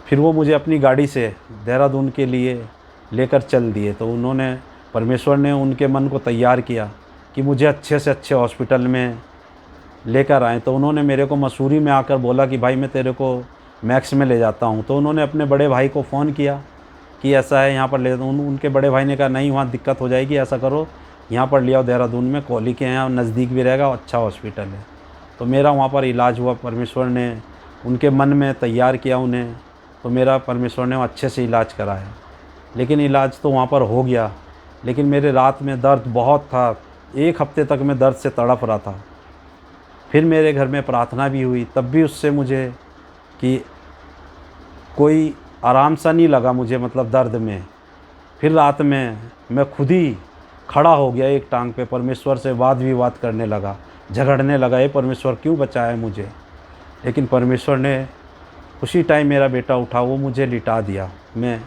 फिर वो मुझे अपनी गाड़ी से देहरादून के लिए लेकर चल दिए। तो उन्होंने, परमेश्वर ने उनके मन को तैयार किया कि मुझे अच्छे से अच्छे हॉस्पिटल में लेकर आए। तो उन्होंने मेरे को मसूरी में आकर बोला कि भाई मैं तेरे को मैक्स में ले जाता हूँ। तो उन्होंने अपने बड़े भाई को फ़ोन किया कि ऐसा है, यहाँ पर ले जाता हूँ। उनके बड़े भाई ने कहा नहीं, वहाँ दिक्कत हो जाएगी, ऐसा करो यहाँ पर ले आओ, देहरादून में कोहली के यहाँ नज़दीक भी रहेगा, अच्छा हॉस्पिटल है। तो मेरा वहाँ पर इलाज हुआ। परमेश्वर ने उनके मन में तैयार किया उन्हें, तो मेरा परमेश्वर ने अच्छे से इलाज कराया। लेकिन इलाज तो वहाँ पर हो गया, लेकिन मेरे रात में दर्द बहुत था। 1 हफ्ते तक मैं दर्द से तड़प रहा था। फिर मेरे घर में प्रार्थना भी हुई, तब भी उससे मुझे कि कोई आराम सा नहीं लगा मुझे, मतलब दर्द में। फिर रात में मैं खुद ही खड़ा हो गया एक टांग पे, परमेश्वर से वाद विवाद करने लगा, झगड़ने लगा, ये परमेश्वर क्यों बचाया मुझे। लेकिन परमेश्वर ने उसी टाइम, मेरा बेटा उठा, वो मुझे लिटा दिया। मैं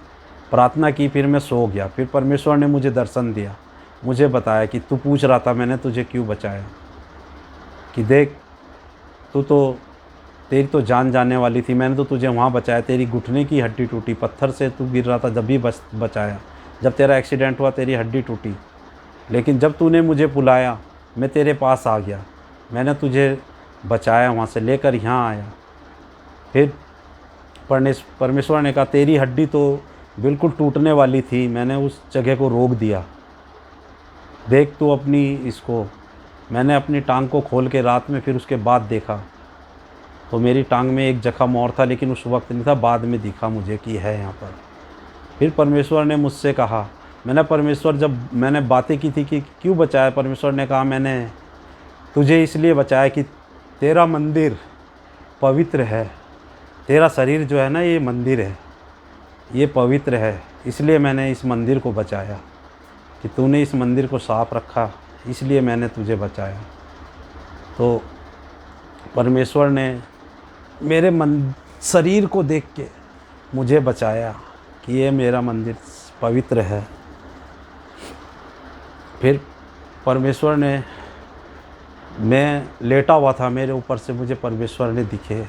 प्रार्थना की, फिर मैं सो गया। फिर परमेश्वर ने मुझे दर्शन दिया, मुझे बताया कि तू पूछ रहा था मैंने तुझे क्यों बचाया, कि देख तेरी तो जान जाने वाली थी, मैंने तो तुझे वहाँ बचाया। तेरी घुटने की हड्डी टूटी, पत्थर से तू गिर रहा था, जब भी बचाया। जब तेरा एक्सीडेंट हुआ तेरी हड्डी टूटी, लेकिन जब तूने मुझे बुलाया मैं तेरे पास आ गया, मैंने तुझे बचाया, वहाँ से लेकर यहाँ आया। फिर परमेश्वर ने कहा तेरी हड्डी तो बिल्कुल टूटने वाली थी, मैंने उस जगह को रोक दिया, देख तू अपनी इसको। मैंने अपनी टांग को खोल के रात में फिर उसके बाद देखा तो मेरी टांग में एक जख्म और था, लेकिन उस वक्त नहीं था, बाद में दिखा मुझे कि है यहाँ पर। फिर परमेश्वर ने मुझसे कहा, परमेश्वर जब मैंने बातें की थी कि क्यों बचाया, परमेश्वर ने कहा मैंने तुझे इसलिए बचाया कि तेरा मंदिर पवित्र है, तेरा शरीर जो है ना ये मंदिर है, ये पवित्र है, इसलिए मैंने इस मंदिर को बचाया, कि तूने इस मंदिर को साफ रखा, इसलिए मैंने तुझे बचाया। तो परमेश्वर ने मेरे शरीर को देख के मुझे बचाया कि ये मेरा मंदिर पवित्र है। फिर परमेश्वर ने, मैं लेटा हुआ था, मेरे ऊपर से मुझे परमेश्वर ने दिखे।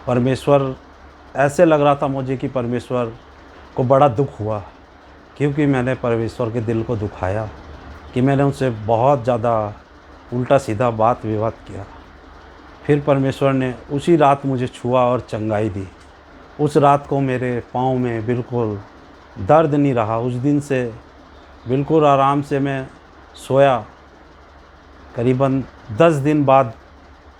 परमेश्वर ऐसे लग रहा था मुझे कि परमेश्वर को बड़ा दुख हुआ, क्योंकि मैंने परमेश्वर के दिल को दुखाया, कि मैंने उनसे बहुत ज़्यादा उल्टा सीधा बात विवाद किया। फिर परमेश्वर ने उसी रात मुझे छुआ और चंगाई दी। उस रात को मेरे पाँव में बिल्कुल दर्द नहीं रहा। उस दिन से बिल्कुल आराम से मैं सोया। करीबन 10 दिन बाद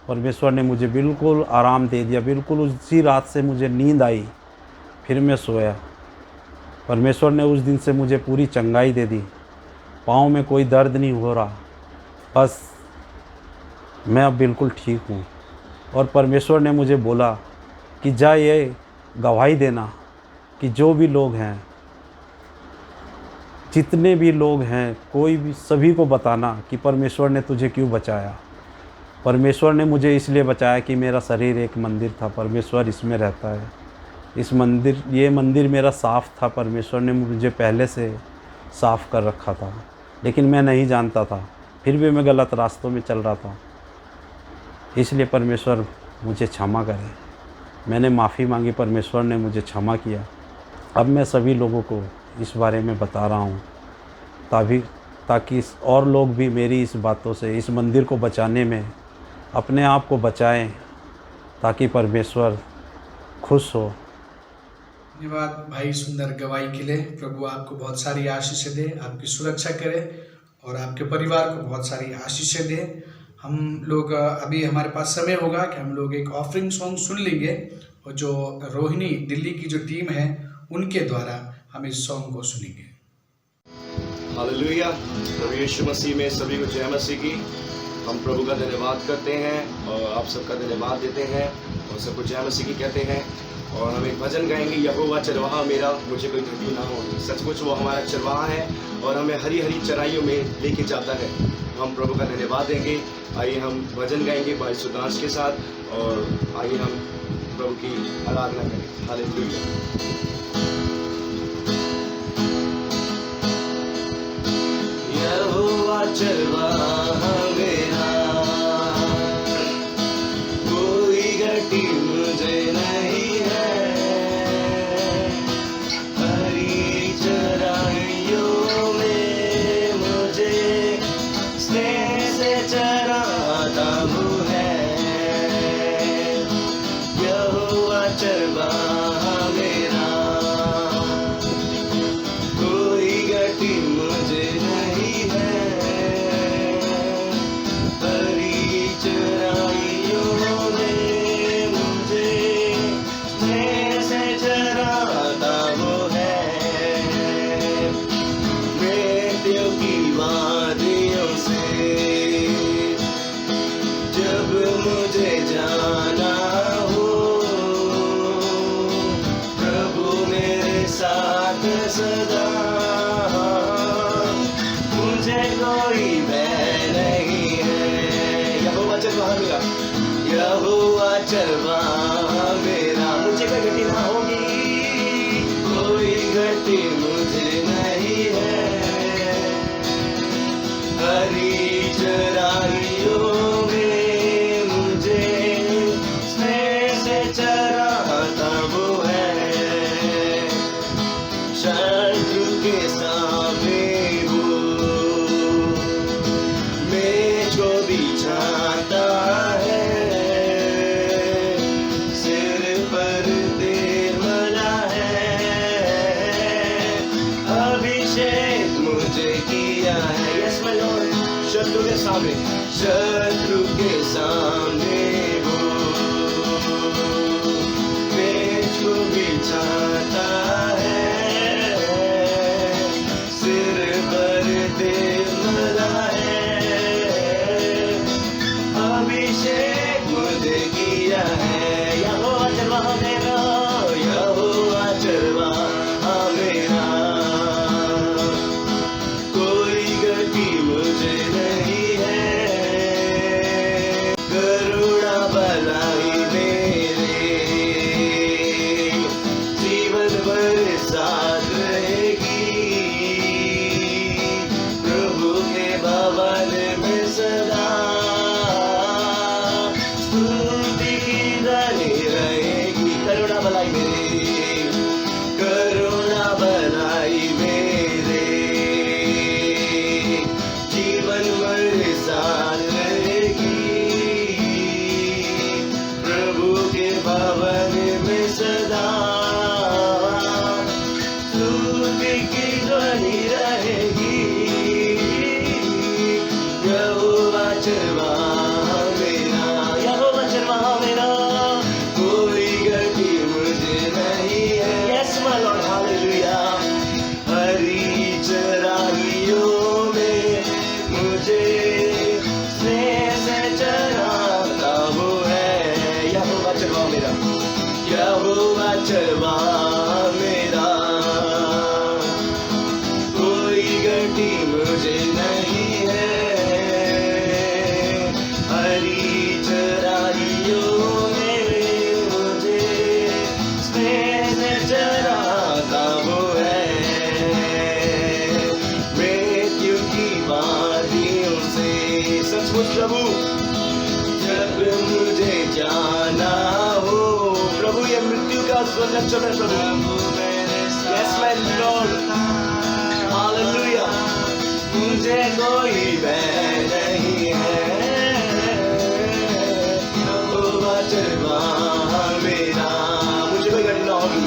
परमेश्वर ने मुझे बिल्कुल आराम दे दिया। बिल्कुल उसी रात से मुझे नींद आई, फिर मैं सोया। परमेश्वर ने उस दिन से मुझे पूरी चंगाई दे दी। पाँव में कोई दर्द नहीं हो रहा, बस मैं अब बिल्कुल ठीक हूँ। और परमेश्वर ने मुझे बोला कि जा ये गवाही देना कि जो भी लोग हैं, जितने भी लोग हैं, कोई भी, सभी को बताना कि परमेश्वर ने तुझे क्यों बचाया। परमेश्वर ने मुझे इसलिए बचाया कि मेरा शरीर एक मंदिर था, परमेश्वर इसमें रहता है। ये मंदिर मेरा साफ़ था, परमेश्वर ने मुझे पहले से साफ़ कर रखा था, लेकिन मैं नहीं जानता था। फिर भी मैं गलत रास्तों में चल रहा था। इसलिए परमेश्वर मुझे क्षमा करे। मैंने माफ़ी मांगी, परमेश्वर ने मुझे क्षमा किया। अब मैं सभी लोगों को इस बारे में बता रहा हूँ, ताकि और लोग भी मेरी इस बातों से, इस मंदिर को बचाने में अपने आप को बचाएं, ताकि परमेश्वर खुश हो। धन्यवाद भाई सुंदर गवाही के लिए। प्रभु आपको बहुत सारी आशीषें दे, आपकी सुरक्षा करे और आपके परिवार को बहुत सारी आशीषें दे। हम लोग अभी हमारे पास समय होगा कि हम लोग एक ऑफरिंग सॉन्ग सुन लेंगे, और जो रोहिणी दिल्ली की जो टीम है उनके द्वारा हम इस सॉन्ग को सुनेंगे। हालेलुया। प्रभु यीशु मसीह में सभी को जय मसीह की। हम प्रभु का धन्यवाद करते हैं और आप सबका धन्यवाद देते हैं और सबको जय मसीह की कहते हैं। और हम एक भजन गाएंगे, यहोवा चरवाहा मेरा, मुझे कोई घटी ना होगी। सचमुच वो हमारा चरवाहा है और हमें हरी हरी चराइयों में लेके जाता है। हम प्रभु का धन्यवाद देंगे। आइए हम भजन गाएंगे भाई सुधांश के साथ, और आइए हम प्रभु की आराधना करें। हालेलुया। यहोवा चरवाहा मेरा, कोई घटी मुझे नहीं है। हरी चराइयों में मुझे स्नेह से चराता वो है। यहोवा चरवाहा मेरा, कोई घटी मुझे नहीं है। हरी चराइयों में मुझे स्नेह से चराता वो है। मृत्यु की वादियों से जब मुझे जाना हो, प्रभु मेरे साथ सदा, मुझे कोई भय नहीं है। यहोवा चरवाहा मेरा, यहोवा चरवाहा मेरा, मुझे कोई घटी ना होगी। कोई घटी मुझे नहीं है। हरी चराइयों में मुझे स्नेह से चराता वो है। शत्रु के सामने वो मेज को बिछाता है। सिर पर तेल मला है, अभिषेक मुझे किया है। Yes my Lord. शत्रु के सामने, शत्रु के सामने वो मेज को बिछाता है। सिर पर तेल मला है, अभिषेक मुझे किया है। यहोवा चरवाहा मेरा, यहोवा चरवाहा मेरा, कोई गति मुझे नहीं है। में करुणा बनाई मेरे जीवन मेरे साथ रहेगी प्रभु के भवन में सदा स्तुति की ध्वनि रहेगी यहोवा चरवाहा मेरा यहोवा चरवाहा मेरा कोई गति मुझे नहीं है यस माय लॉर्ड हालेलुया हरी चराइयों में मुझे स्नेह से चराता वो है यहोवा चरवाहा मेरा यहोवा चरवाहा मेरा कोई गति मुझे नहीं है हरी चराइयों में मुझे स्नेह से चराता वो है मृत्यु की वादियों से सचमुच प्रभु जब मुझे जाना हो प्रभु ये मृत्यु का स्वर्ग चल प्रभु यस माय लॉर्ड हालेलुया मुझे कोई भय नहीं है यहोवा चरवाहा मेरा मुझे कोई घटी ना होगी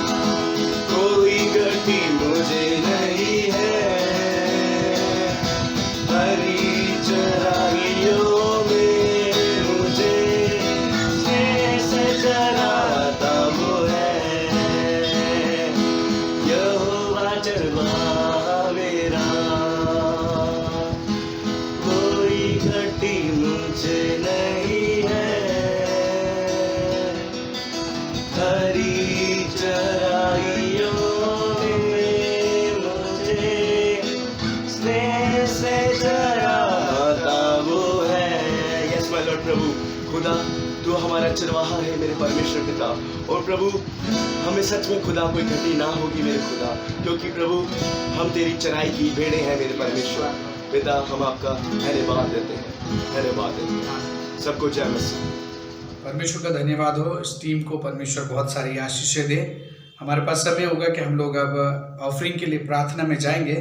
कोई घटी मुझे नहीं है हरी चराइयों में मुझे स्नेह से चराता वो है यहोवा चरवाहा मेरा कोई घटी मुझे नहीं है हरी चराइयों में मुझे स्नेह से चराता वो है यस माय लॉर्ड प्रभु खुदा तू हमारा चरवाहा है मेरे परमेश्वर पिता और प्रभु हमें सच में खुदा कोई घटी ना होगी मेरे खुदा क्योंकि प्रभु हम तेरी चराई की भेड़े हैं मेरे परमेश्वर पिता हम आपका धन्यवाद देते हैं धन्यवाद देते हैं सबको जय मसीह परमेश्वर का धन्यवाद हो। इस टीम को परमेश्वर बहुत सारी आशीषें दे। हमारे पास समय होगा कि हम लोग अब ऑफरिंग के लिए प्रार्थना में जाएंगे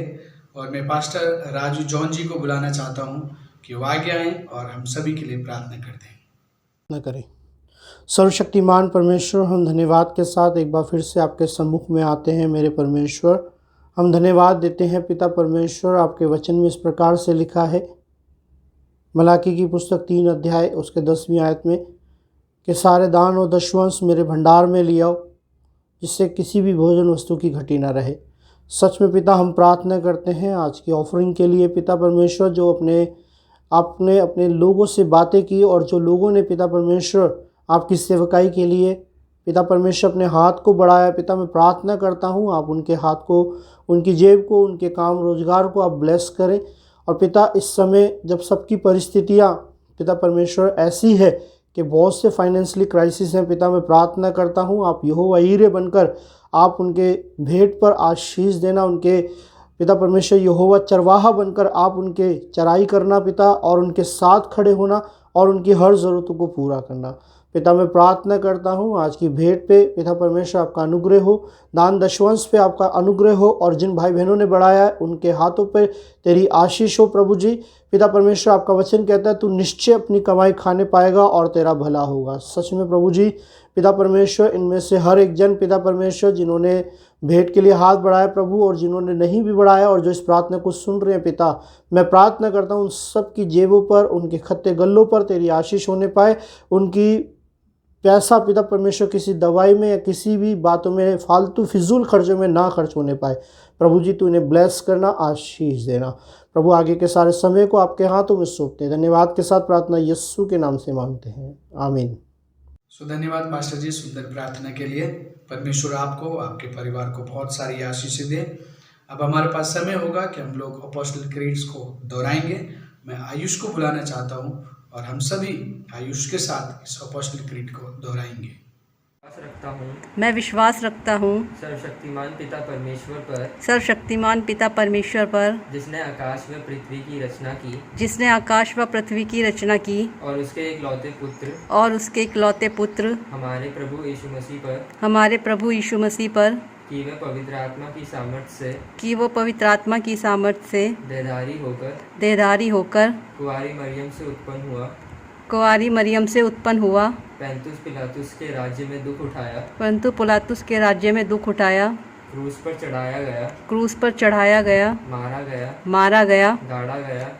और मैं पास्टर राजू जॉन जी को बुलाना चाहता हूँ कि वो आगे आएँ और हम सभी के लिए प्रार्थना करते हैं। न करें। सर्वशक्तिमान परमेश्वर, हम धन्यवाद के साथ एक बार फिर से आपके सम्मुख में आते हैं मेरे परमेश्वर। हम धन्यवाद देते हैं पिता परमेश्वर, आपके वचन में इस प्रकार से लिखा है मलाकी की पुस्तक 3 अध्याय उसके 10वीं आयत में कि सारे दान और दशवंश मेरे भंडार में ले आओ जिससे किसी भी भोजन वस्तु की घटी न रहे। सच में पिता हम प्रार्थना करते हैं आज की ऑफरिंग के लिए पिता परमेश्वर, जो आपने अपने लोगों से बातें की और जो लोगों ने पिता परमेश्वर आपकी सेवकाई के लिए पिता परमेश्वर अपने हाथ को बढ़ाया। पिता मैं प्रार्थना करता हूँ आप उनके हाथ को, उनकी जेब को, उनके काम रोजगार को आप ब्लेस करें। और पिता इस समय जब सबकी परिस्थितियाँ पिता परमेश्वर ऐसी है कि बहुत से फाइनेंशियली क्राइसिस हैं, पिता मैं प्रार्थना करता हूँ आप यहोवा ईरे बनकर आप उनके भेंट पर आशीष देना, उनके पिता परमेश्वर यहोवा चरवाहा बनकर आप उनके चराई करना पिता, और उनके साथ खड़े होना और उनकी हर ज़रूरतों को पूरा करना। पिता मैं प्रार्थना करता हूँ आज की भेंट पे पिता परमेश्वर आपका अनुग्रह हो, दान दशवंश पे आपका अनुग्रह हो, और जिन भाई बहनों ने बढ़ाया है उनके हाथों पे तेरी आशीष हो प्रभु जी। पिता परमेश्वर आपका वचन कहता है तू निश्चय अपनी कमाई खाने पाएगा और तेरा भला होगा। सच में प्रभु जी पिता परमेश्वर इनमें से हर एक जन पिता परमेश्वर जिन्होंने भेंट के लिए हाथ बढ़ाया प्रभु, और जिन्होंने नहीं भी बढ़ाया और जो इस प्रार्थना को सुन रहे हैं पिता, मैं प्रार्थना करता हूँ उन सब की जेबों पर, उनके खत्ते गल्लों पर तेरी आशीष होने पाए। उनकी पैसा पिता परमेश्वर किसी दवाई में या किसी भी बातों में फालतू फिजूल खर्चों में ना खर्च होने पाए। प्रभु जी तू इन्हें ब्लेस करना, आशीष देना। प्रभु आगे के सारे समय को आपके हाथों में सौंपते हैं। धन्यवाद के साथ प्रार्थना यीशु के नाम से मांगते हैं, आमीन। धन्यवाद पास्टर जी सुंदर प्रार्थना के लिए। परमेश्वर आपको, आपके परिवार को बहुत सारी आशीषें दे। अब हमारे पास समय होगा कि हम लोग अपोस्टल क्रीड्स को दोहराएंगे। मैं आयुष को बुलाना चाहता हूँ और हम सभी आयुष के साथ इस अपोस्टल क्रीड को दोहराएंगे। रखता हूँ मैं विश्वास रखता हूँ सर्वशक्तिमान पिता परमेश्वर पर, सर्वशक्तिमान पिता परमेश्वर पर, जिसने आकाश व पृथ्वी की रचना की जिसने आकाश व पृथ्वी की रचना की, और उसके इकलौते पुत्र और उसके इकलौते पुत्र हमारे प्रभु यीशु मसीह पर, हमारे प्रभु यीशु मसीह पर, कि वह पवित्र आत्मा की सामर्थ्य से कि वो पवित्र आत्मा की सामर्थ्य से देहधारी होकर कुंवारी मरियम से उत्पन्न हुआ, पैंतुस पिलातुस के राज्य में दुख उठाया, परंतु पिलातुस के राज्य में दुख उठाया, क्रूस पर चढ़ाया गया, मारा गया,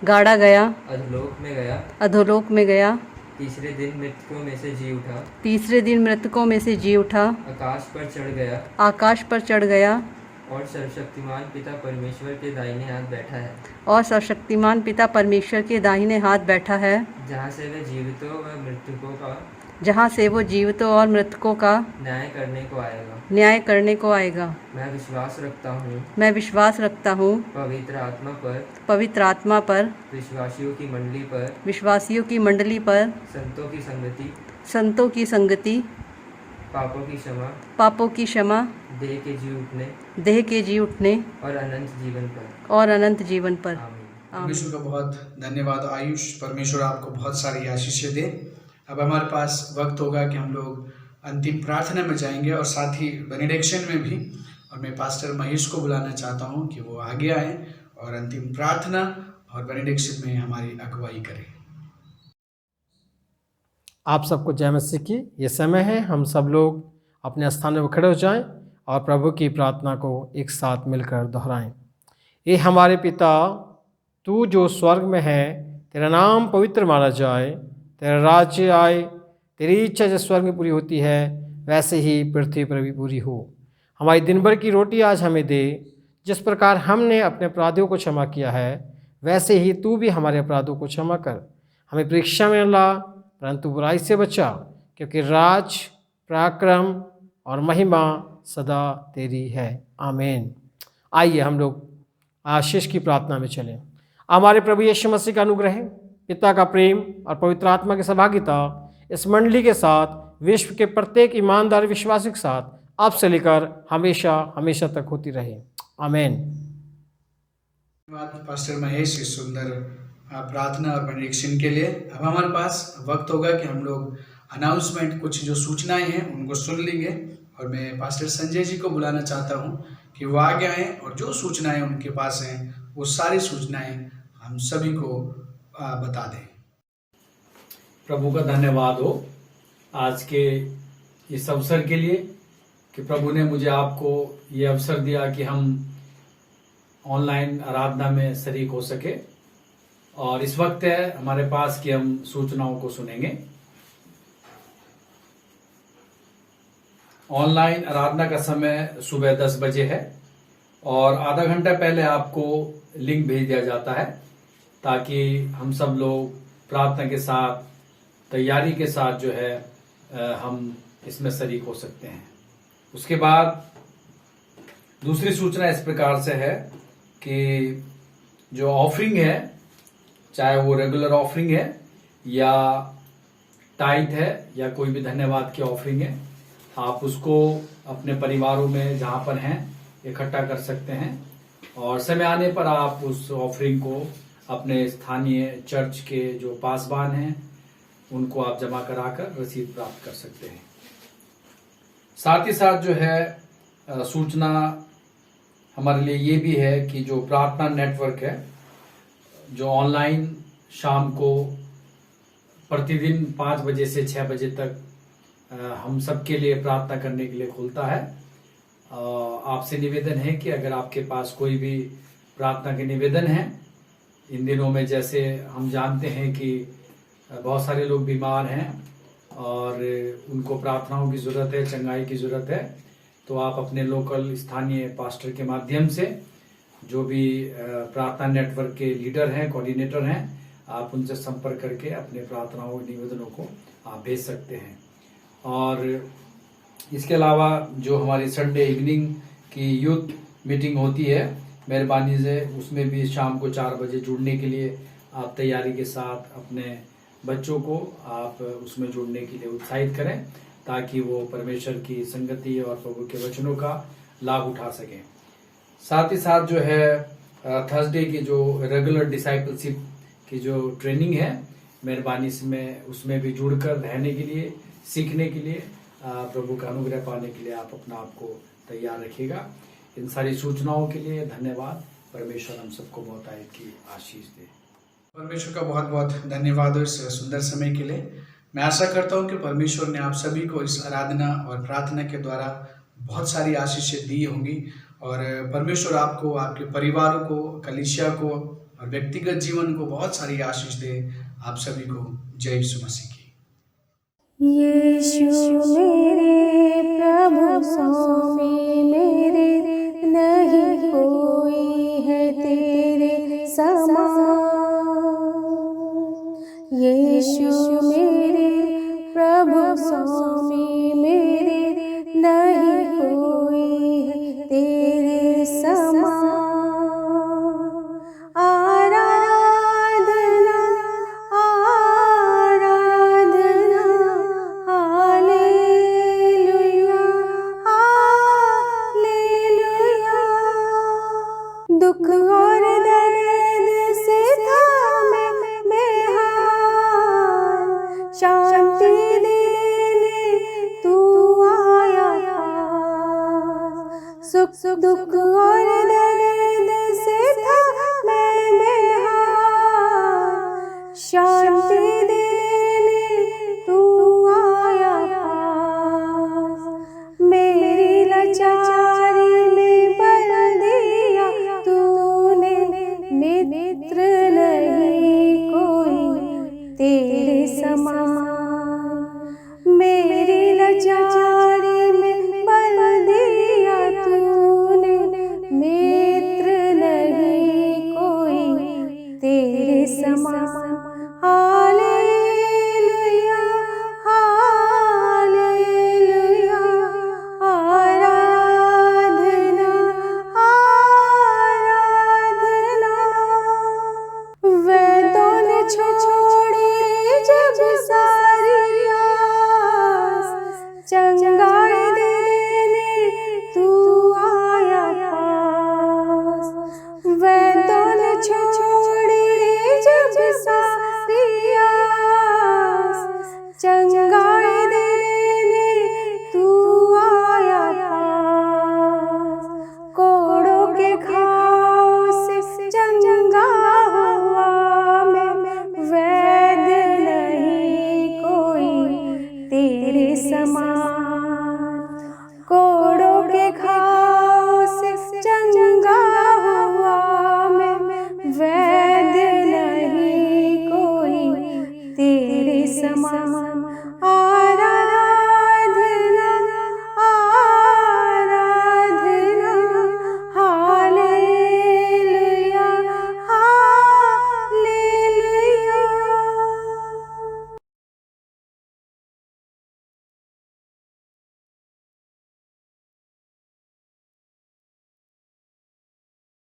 गाड़ा गया, अधोलोक में गया, तीसरे दिन मृतकों में से जी उठा, आकाश पर चढ़ गया, और सर्वशक्तिमान पिता परमेश्वर के दाहिने हाथ बैठा है, जहाँ से वह जीवितों और मृतकों का न्याय करने को आएगा। मैं विश्वास रखता हूँ पवित्र आत्मा पर, विश्वासियों की मंडली पर, संतों की संगति, पापों की क्षमा, देह के जी उठने और अनंत जीवन पर। परमेश्वर का बहुत धन्यवाद आयुष। परमेश्वर आपको बहुत सारी आशीषें दे। अब हमारे पास वक्त होगा कि हम लोग अंतिम प्रार्थना में जाएंगे और साथ ही बेनेडिक्शन में भी। और मैं पास्टर महेश को बुलाना चाहता हूं कि वो आगे आए और अंतिम प्रार्थना और बेनेडिक्शन में हमारी अगुवाई करें। आप सबको जय मसीह की। ये समय है हम सब लोग अपने स्थान में खड़े हो जाएं और प्रभु की प्रार्थना को एक साथ मिलकर दोहराएं। ये हमारे पिता, तू जो स्वर्ग में है, तेरा नाम पवित्र माना जाए, तेरा राज्य आए, तेरी इच्छा जैसे स्वर्ग में पूरी होती है वैसे ही पृथ्वी पर भी पूरी हो। हमारी दिन भर की रोटी आज हमें दे। जिस प्रकार हमने अपने अपराधियों को क्षमा किया है वैसे ही तू भी हमारे अपराधों को क्षमा कर। हमें परीक्षा में न ला परंतु बुराई से बचा, क्योंकि राज, पराक्रम और महिमा सदा तेरी है। आमीन। आइए हम लोग आशीष की प्रार्थना में चलें। हमारे प्रभु यीशु मसीह का अनुग्रह, पिता का प्रेम और पवित्र आत्मा की सहभागिता इस मंडली के साथ, विश्व के प्रत्येक ईमानदार विश्वासी के साथ अब से लेकर हमेशा हमेशा तक होती रहे। आमीन। धन्यवाद पास्टर महेश इस सुंदर प्रार्थना और बेनेडिक्शन के लिए। अब हमारे पास वक्त होगा कि हम लोग अनाउंसमेंट, कुछ जो सूचनाएं हैं उनको सुन लेंगे। और मैं पास्टर संजय जी को बुलाना चाहता हूं कि वो आगे आएँ और जो सूचनाएं उनके पास हैं वो सारी सूचनाएं हम सभी को बता दें। प्रभु का धन्यवाद हो आज के इस अवसर के लिए कि प्रभु ने मुझे आपको ये अवसर दिया कि हम ऑनलाइन आराधना में शरीक हो सके। और इस वक्त है हमारे पास कि हम सूचनाओं को सुनेंगे। ऑनलाइन आराधना का समय सुबह 10 बजे है और आधा घंटा पहले आपको लिंक भेज दिया जाता है ताकि हम सब लोग प्रार्थना के साथ, तैयारी के साथ जो है हम इसमें शरीक हो सकते हैं। उसके बाद दूसरी सूचना इस प्रकार से है कि जो ऑफरिंग है, चाहे वो रेगुलर ऑफरिंग है या टाइट है या कोई भी धन्यवाद की ऑफरिंग है, आप उसको अपने परिवारों में जहाँ पर हैं इकट्ठा कर सकते हैं और समय आने पर आप उस ऑफरिंग को अपने स्थानीय चर्च के जो पासबान हैं उनको आप जमा कराकर रसीद प्राप्त कर सकते हैं। साथ ही साथ जो है सूचना हमारे लिए ये भी है कि जो प्रार्थना नेटवर्क है, जो ऑनलाइन शाम को प्रतिदिन 5 बजे से 6 बजे तक हम सबके लिए प्रार्थना करने के लिए खुलता है। आपसे निवेदन है कि अगर आपके पास कोई भी प्रार्थना के निवेदन है, इन दिनों में जैसे हम जानते हैं कि बहुत सारे लोग बीमार हैं और उनको प्रार्थनाओं की ज़रूरत है, चंगाई की ज़रूरत है, तो आप अपने लोकल स्थानीय पास्टर के माध्यम से, जो भी प्रार्थना नेटवर्क के लीडर हैं, कोऑर्डिनेटर हैं, आप उनसे संपर्क करके अपने प्रार्थनाओं निवेदनों को आप भेज सकते हैं। और इसके अलावा जो हमारी संडे इवनिंग की यूथ मीटिंग होती है, मेहरबानी से उसमें भी शाम को 4 बजे जुड़ने के लिए आप तैयारी के साथ अपने बच्चों को आप उसमें जुड़ने के लिए उत्साहित करें। ताकि वो परमेश्वर की संगति और प्रभु के वचनों का लाभ उठा सकें। साथ ही साथ जो है थर्सडे की जो रेगुलर डिसाइपलशिप की जो ट्रेनिंग है, मेहरबानी से में उसमें भी जुड़कर रहने के लिए, सीखने के लिए, प्रभु का अनुग्रह पाने के लिए आप अपना आप को तैयार रखिएगा। इन सारी सूचनाओं के लिए धन्यवाद। परमेश्वर हम सबको बहुत की आशीष दे। परमेश्वर का बहुत बहुत धन्यवाद इस सुंदर समय के लिए। मैं आशा करता हूँ कि परमेश्वर ने आप सभी को इस आराधना और प्रार्थना के द्वारा बहुत सारी आशीषें दी होंगी और परमेश्वर आपको, आपके परिवारों को, कलीसिया को और व्यक्तिगत जीवन को बहुत सारी आशीष दे। आप सभी को जय यीशु मसीह की। यीशु मेरे प्रभु स्वामी मेरे, नहीं कोई है तेरे समान। यीशु मेरे प्रभु स्वामी मेरे, नहीं कोई है तेरे समान। दुख और दर्द से था मैं बेहाल, शांति देने तू आया पास। सुख दुख और दर्द से था मैं बेहाल, शांति देने तू आया पास। मेरी लाचारी में बल दिया तूने, मित्र नहीं कोई तेरे समान। मेरी लाचारी में बल दिया तूने, मित्र नहीं कोई तेरे समान। हालेलुया हालेलुया, आराधना आराधना। वैदों ने छोड़ी जब सारी आस, चंगाई देने तू आया पास। वैदों ने छोड़ी जब सारी आस, चंगाई देने तू आया पास। कोड़ों के घाव से चंगा हुआ मैं, वैद नहीं कोई तेरे समान। कोड़ों के घाव